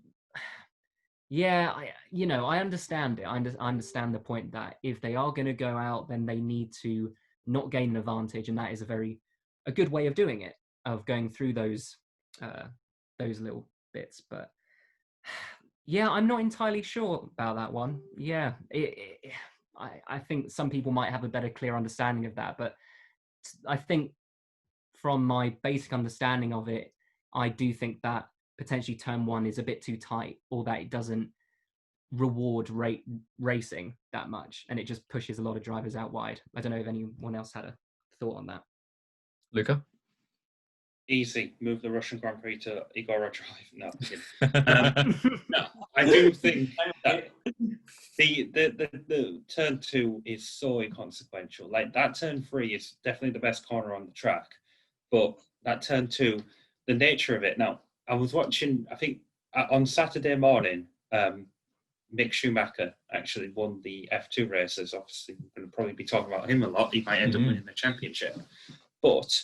C: yeah, I understand it. I understand the point that if they are going to go out, then they need to not gain an advantage, and that is a good way of doing it, of going through those little bits. But yeah, I'm not entirely sure about that one. Yeah, I think some people might have a better, clear understanding of that, but I think from my basic understanding of it, I do think that potentially turn 1 is a bit too tight, or that it doesn't reward racing that much, and it just pushes a lot of drivers out wide. I don't know if anyone else had a thought on that.
A: Luca?
D: Easy. Move the Russian Grand Prix to Igora Drive. No, I'm kidding. No, I do think that the turn 2 is so inconsequential. Like, that turn 3 is definitely the best corner on the track, but that turn 2, the nature of it. Now, I was watching, I think on Saturday morning, Mick Schumacher actually won the F2 races. Obviously, we're going to probably be talking about him a lot. He might end up winning the championship. But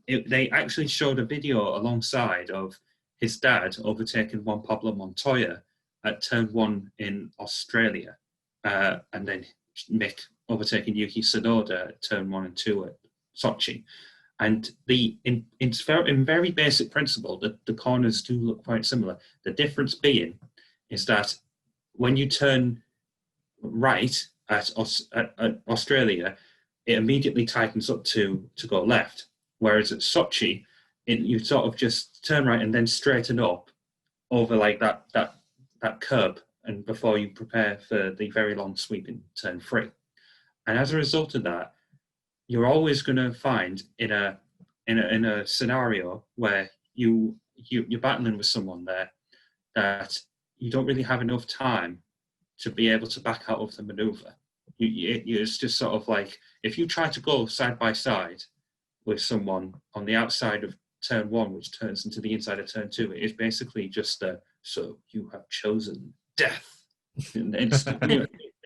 D: they actually showed a video alongside of his dad overtaking Juan Pablo Montoya at turn 1 in Australia, and then Mick overtaking Yuki Tsunoda at turn 1 and 2 at Sochi. And in very basic principle, the corners do look quite similar. The difference being is that when you turn right at Australia, it immediately tightens up to go left. Whereas at Sochi, you sort of just turn right and then straighten up over like that curb, and before you prepare for the very long sweeping turn 3. And as a result of that, you're always going to find in a scenario where you're battling with someone there that you don't really have enough time to be able to back out of the maneuver. It's just sort of like, if you try to go side by side with someone on the outside of turn 1, which turns into the inside of turn 2, it is basically just so you have chosen death. And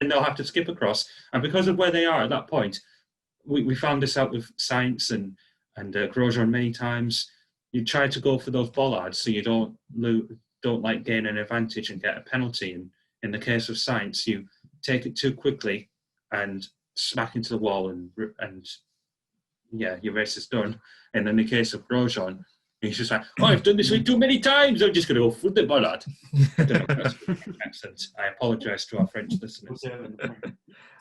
D: they'll have to skip across. And because of where they are at that point, we found this out with Sainz and Grosjean many times. You try to go for those bollards so you don't like gain an advantage and get a penalty. And in the case of Sainz, you take it too quickly and smack into the wall, and yeah, your race is done. And in the case of Grosjean, he's just like, I've done this too many times, I'm just going to go for the bollard. I don't know if that's an accent. I apologise to our French listeners.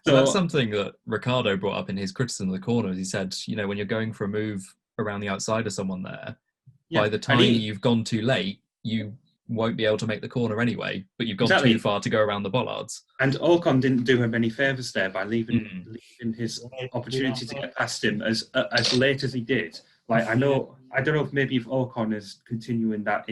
A: So that's something that Ricciardo brought up in his criticism of the corners. He said, when you're going for a move around the outside of someone there, by the time you've gone too late, you won't be able to make the corner anyway, but you've gone too far to go around the bollards.
D: And Ocon didn't do him any favours there by leaving his opportunity to get past him as late as he did. Like, I don't know if maybe if Ocon is continuing that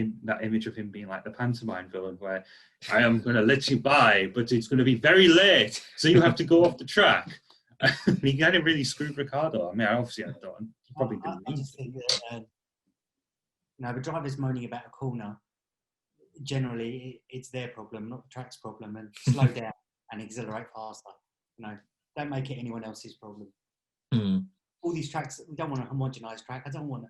D: image of him being like the pantomime villain, where I am going to let you by, but it's going to be very late, so you have to go off the track. He kind of really screwed Ricciardo. I mean, obviously I don't. He probably didn't.
B: I just think that the driver's moaning about a corner. Generally, it's their problem, not the track's problem. And slow down and accelerate faster. Don't make it anyone else's problem. All these tracks, we don't want a homogenised track. I don't want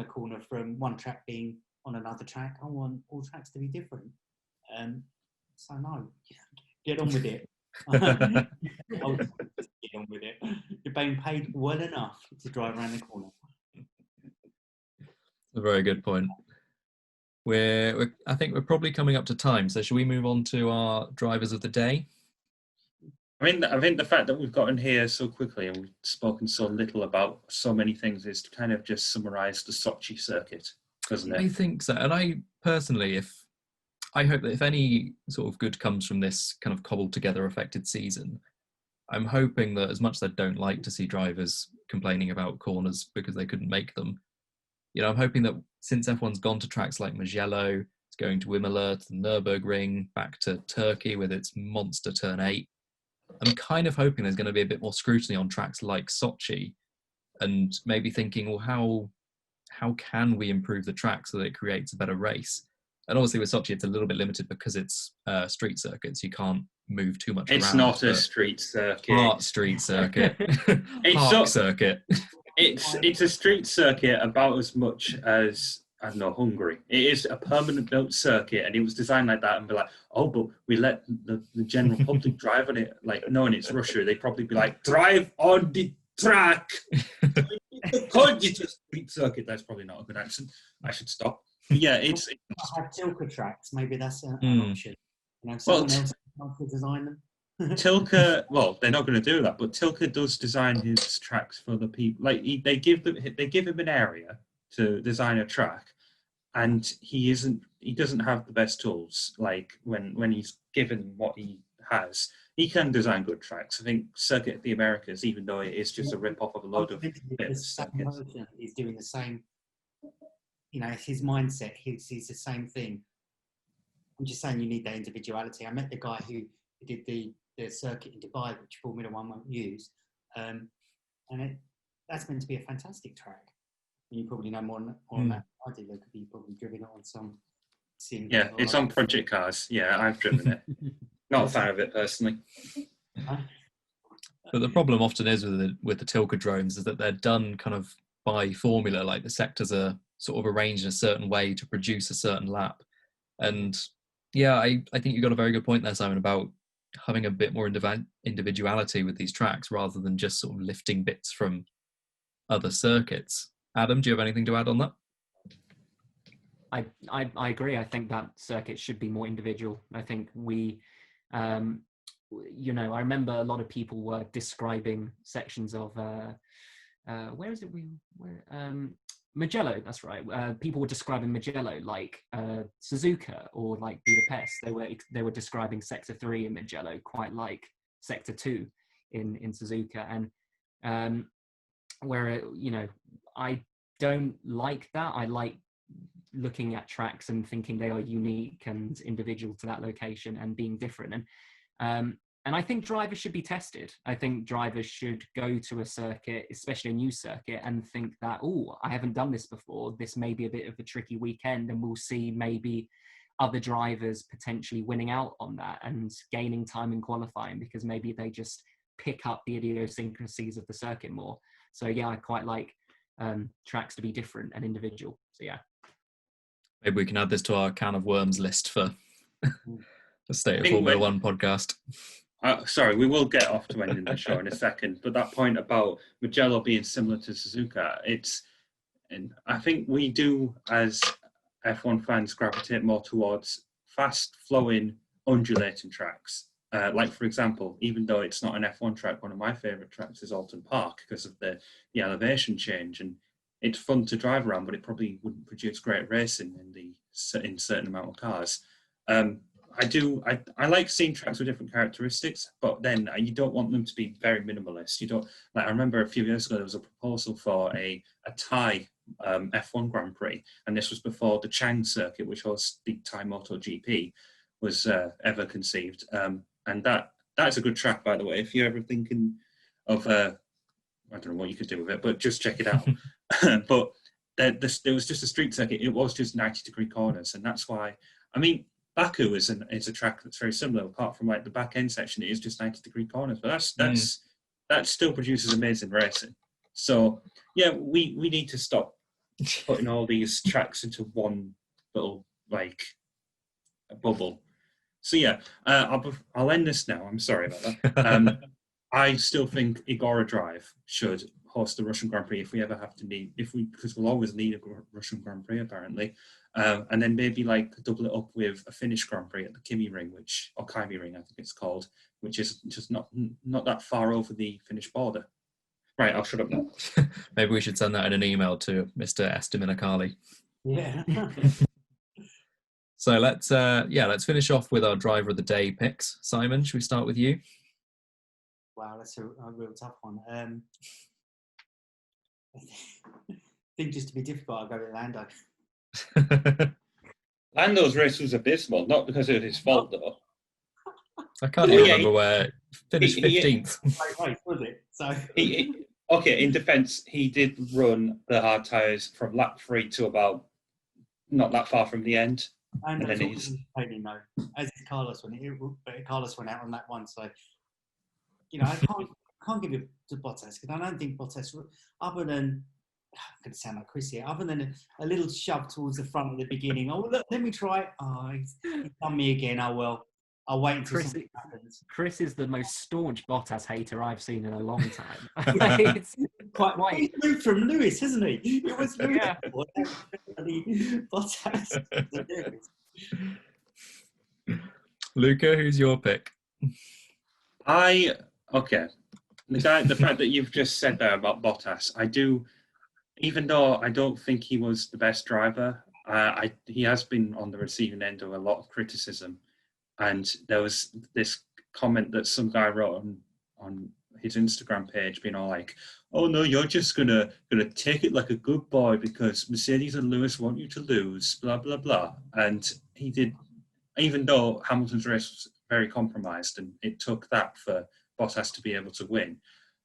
B: a corner from one track being on another track. I want all tracks to be different. So no, get on with it. Get on with it. You're being paid well enough to drive around the corner.
A: A very good point. I think we're probably coming up to time. So shall we move on to our drivers of the day?
D: I think the fact that we've gotten here so quickly and we've spoken so little about so many things is to kind of just summarise the Sochi circuit, doesn't it?
A: I think so. And I personally, I hope that if any sort of good comes from this kind of cobbled together affected season, I'm hoping that as much as I don't like to see drivers complaining about corners because they couldn't make them, I'm hoping that since F1's gone to tracks like Mugello, it's going to Imola, to the Nürburgring, back to Turkey with its monster turn 8, I'm kind of hoping there's going to be a bit more scrutiny on tracks like Sochi, and maybe thinking, well, how can we improve the track so that it creates a better race? And obviously with Sochi, it's a little bit limited because it's street circuits. You can't move too much around.
D: It's not a street circuit.
A: Park street circuit. Park circuit.
D: It's a street circuit about as much as, I don't know, Hungary. It is a permanent built circuit, and it was designed like that and be like, oh, but we let the general public drive on it. Like, knowing it's Russia, they'd probably be like, drive on the track. It's a street circuit. That's probably not a good accent. I should stop. But yeah, it's
B: have Tilka tracks. Maybe that's an option. Someone else to design them.
D: Tilke, well, they're not going to do that, but Tilke does design his tracks for the people. Like they give him an area to design a track, and he doesn't have the best tools. Like when he's given what he has, he can design good tracks. I think Circuit of the Americas, even though it is just a rip-off of a load of bits,
B: he's doing the same. It's his mindset. He's the same thing. I'm just saying you need that individuality. I met the guy who did the circuit in Dubai, which Formula One won't use, and that's meant to be a fantastic track. You probably know more on that. I did, Luca. You probably driven it on some sim.
D: Yeah, it's on Project Cars. Yeah, I've driven it. Not a fan of it personally.
A: But the problem often is with the Tilka drones is that they're done kind of by formula. Like the sectors are sort of arranged in a certain way to produce a certain lap. And yeah, I think you got a very good point there, Simon, about having a bit more individuality with these tracks rather than just sort of lifting bits from other circuits. Adam, do you have anything to add on that?
C: I agree. I think that circuit should be more individual. I think I remember a lot of people were describing sections of Mugello, that's right. People were describing Mugello like Suzuka or like Budapest. They were describing Sector 3 in Mugello quite like Sector 2 in Suzuka, and where I don't like that. I like looking at tracks and thinking they are unique and individual to that location and being different. And I think drivers should be tested. I think drivers should go to a circuit, especially a new circuit, and think that, I haven't done this before. This may be a bit of a tricky weekend, and we'll see maybe other drivers potentially winning out on that and gaining time in qualifying because maybe they just pick up the idiosyncrasies of the circuit more. So yeah, I quite like tracks to be different and individual. So yeah.
A: Maybe we can add this to our can of worms list for the State of Formula One podcast.
D: Sorry, we will get off to ending the show in a second, but that point about Mugello being similar to Suzuka, and I think we do, as F1 fans, gravitate more towards fast-flowing, undulating tracks. Like, for example, even though it's not an F1 track, one of my favourite tracks is Alton Park because of the elevation change, and it's fun to drive around, but it probably wouldn't produce great racing in certain amount of cars. I like seeing tracks with different characteristics, but then you don't want them to be very minimalist. You don't I remember a few years ago there was a proposal for a Thai F1 Grand Prix, and this was before the Chang circuit, which hosts the Thai MotoGP, was ever conceived. And that's a good track, by the way. If you're ever thinking of I don't know what you could do with it, but just check it out. But there was just a street circuit. It was just 90-degree corners, and that's why. I mean, Baku is a track that's very similar. Apart from like the back end section, it is just 90-degree corners, but that still produces amazing racing. So yeah, we need to stop putting all these tracks into one little like bubble. So yeah, I'll end this now. I'm sorry about that. I still think Igora Drive should host the Russian Grand Prix if we ever have to because we'll always need a Russian Grand Prix apparently. And then maybe like double it up with a Finnish Grand Prix at the Kimi Ring, or Kimi Ring, I think it's called, which is just not that far over the Finnish border. Right, I'll shut up now.
A: Maybe we should send that in an email to Mr. Estiminakali.
B: Yeah.
A: So let's finish off with our driver of the day picks. Simon, should we start with you?
B: Wow, that's a real tough one. I think just to be difficult, I'll go with Lando.
D: Lando's race was abysmal, not because of his fault though.
A: I can't even remember where finished 15th.
B: Right, was it? So
D: okay, in defence, he did run the hard tyres from lap 3 to about not that far from the end.
B: And then he's as is Carlos but Carlos went out on that one, so I can't give it to Bottas because I don't think Bottas, other than I'm going to sound like Chris here, other than a little shove towards the front at the beginning. Oh, look, let me try. Oh, he's done me again. Oh, well, I'll wait until something happens.
C: Chris is the most staunch Bottas hater I've seen in a long time.
B: It's quite. He's moved from Lewis, hasn't he? It was Lewis. Yeah. Bottas.
A: Luca, who's your pick?
D: The fact that you've just said there about Bottas, I do. Even though I don't think he was the best driver, he has been on the receiving end of a lot of criticism, and there was this comment that some guy wrote on his Instagram page, being all like, "Oh no, you're just gonna take it like a good boy because Mercedes and Lewis want you to lose, blah blah blah." And he did, even though Hamilton's race was very compromised, and it took that for Bottas to be able to win.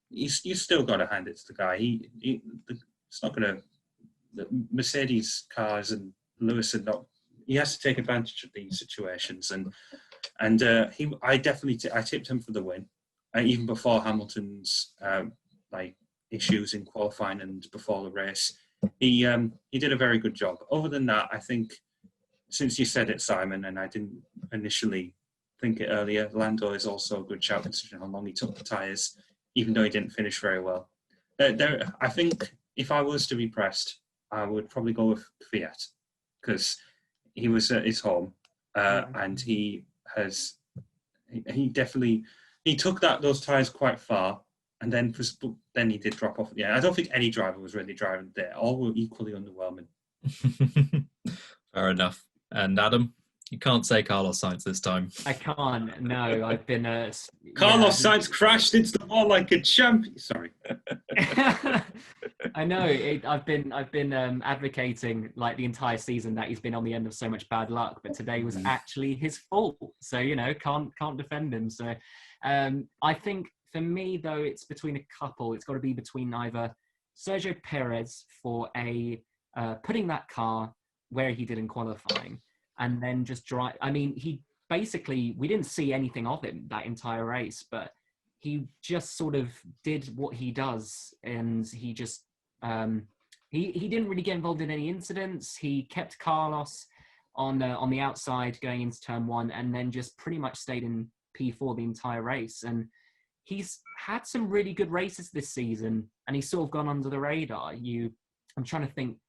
D: You still got to hand it to the guy. It's not gonna. The Mercedes cars and Lewis are not. He has to take advantage of these situations, and I tipped him for the win, even before Hamilton's issues in qualifying and before the race. He did a very good job. Other than that, I think since you said it, Simon, and I didn't initially think it earlier, Lando is also a good shout considering how long he took the tyres, even though he didn't finish very well. I think if I was to be pressed, I would probably go with Fiat because he was at his home and he took those tyres quite far, and then he did drop off at the end. I don't think any driver was really driving there. All were equally underwhelming.
A: Fair enough. And Adam, you can't say Carlos Sainz this time.
C: I can't. No, I've been.
D: Carlos Sainz crashed into the wall like a champion. Sorry.
C: I know. I've been advocating like the entire season that he's been on the end of so much bad luck, but today was actually his fault. So can't defend him. So I think for me though, it's between a couple. It's got to be between either Sergio Perez for putting that car where he did in qualifying, and then just drive. I mean, we didn't see anything of him that entire race, but he just sort of did what he does, and he just he didn't really get involved in any incidents. He kept Carlos on the outside going into turn 1, and then just pretty much stayed in P4 the entire race. And he's had some really good races this season, and he's sort of gone under the radar. I'm trying to think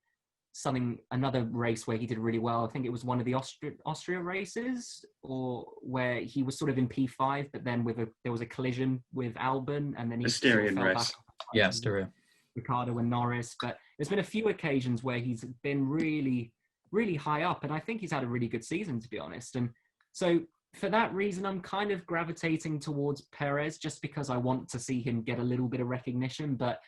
C: another race where he did really well. I think it was one of the Austria races, or where he was sort of in P5, but then there was a collision with Albon, and then he
D: Styrian
C: fell
D: race.
C: back.
A: Yeah, Styria.
C: Ricardo and Norris. But there's been a few occasions where he's been really, really high up, and I think he's had a really good season, to be honest. And so for that reason, I'm kind of gravitating towards Perez, just because I want to see him get a little bit of recognition. But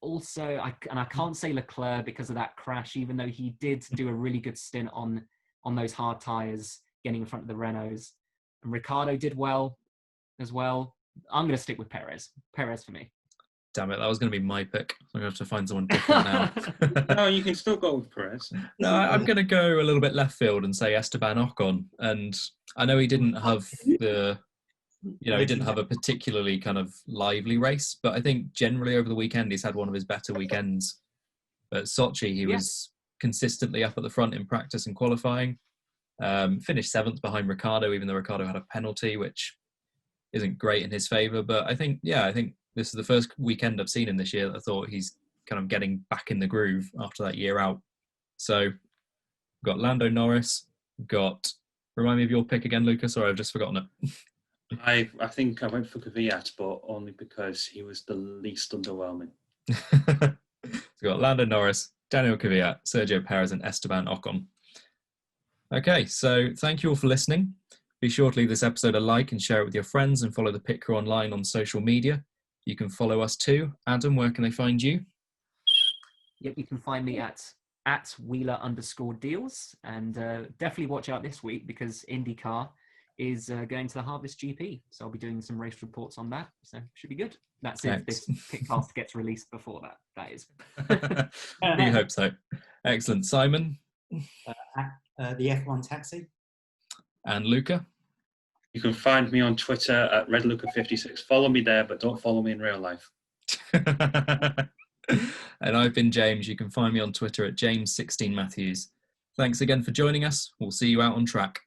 C: also, I can't say Leclerc because of that crash, even though he did do a really good stint on those hard tyres, getting in front of the Renaults. And Ricardo did well as well. I'm going to stick with Perez. Perez for me.
A: Damn it, that was going to be my pick. I'm going to have to find someone different now.
D: No, you can still go with Perez.
A: No, I'm going to go a little bit left field and say Esteban Ocon. And I know he didn't have he didn't have a particularly kind of lively race, but I think generally over the weekend he's had one of his better weekends. At Sochi, he was consistently up at the front in practice and qualifying. Finished 7th behind Ricardo, even though Ricardo had a penalty, which isn't great in his favour. But I think this is the first weekend I've seen him this year that I thought he's kind of getting back in the groove after that year out. So we've got Lando Norris, remind me of your pick again, Lucas, or I've just forgotten it.
D: I think I went for Kvyat, but only because he was the least underwhelming.
A: So we've got Lando Norris, Daniel Kvyat, Sergio Perez, and Esteban Ocon. Okay, so thank you all for listening. Be sure to leave this episode a like and share it with your friends, and follow the Pit Crew online on social media. You can follow us too. Adam, where can they find you?
C: Yep, you can find me at Wheeler_deals, and definitely watch out this week because IndyCar is going to the Harvest GP. So I'll be doing some race reports on that. So it should be good. That's if this Pitcast gets released before that is.
A: We hope so. Excellent. Simon?
B: The F1 Taxi.
A: And Luca?
D: You can find me on Twitter at RedLuca56. Follow me there, but don't follow me in real life.
A: And I've been James. You can find me on Twitter at James16Matthews. Thanks again for joining us. We'll see you out on track.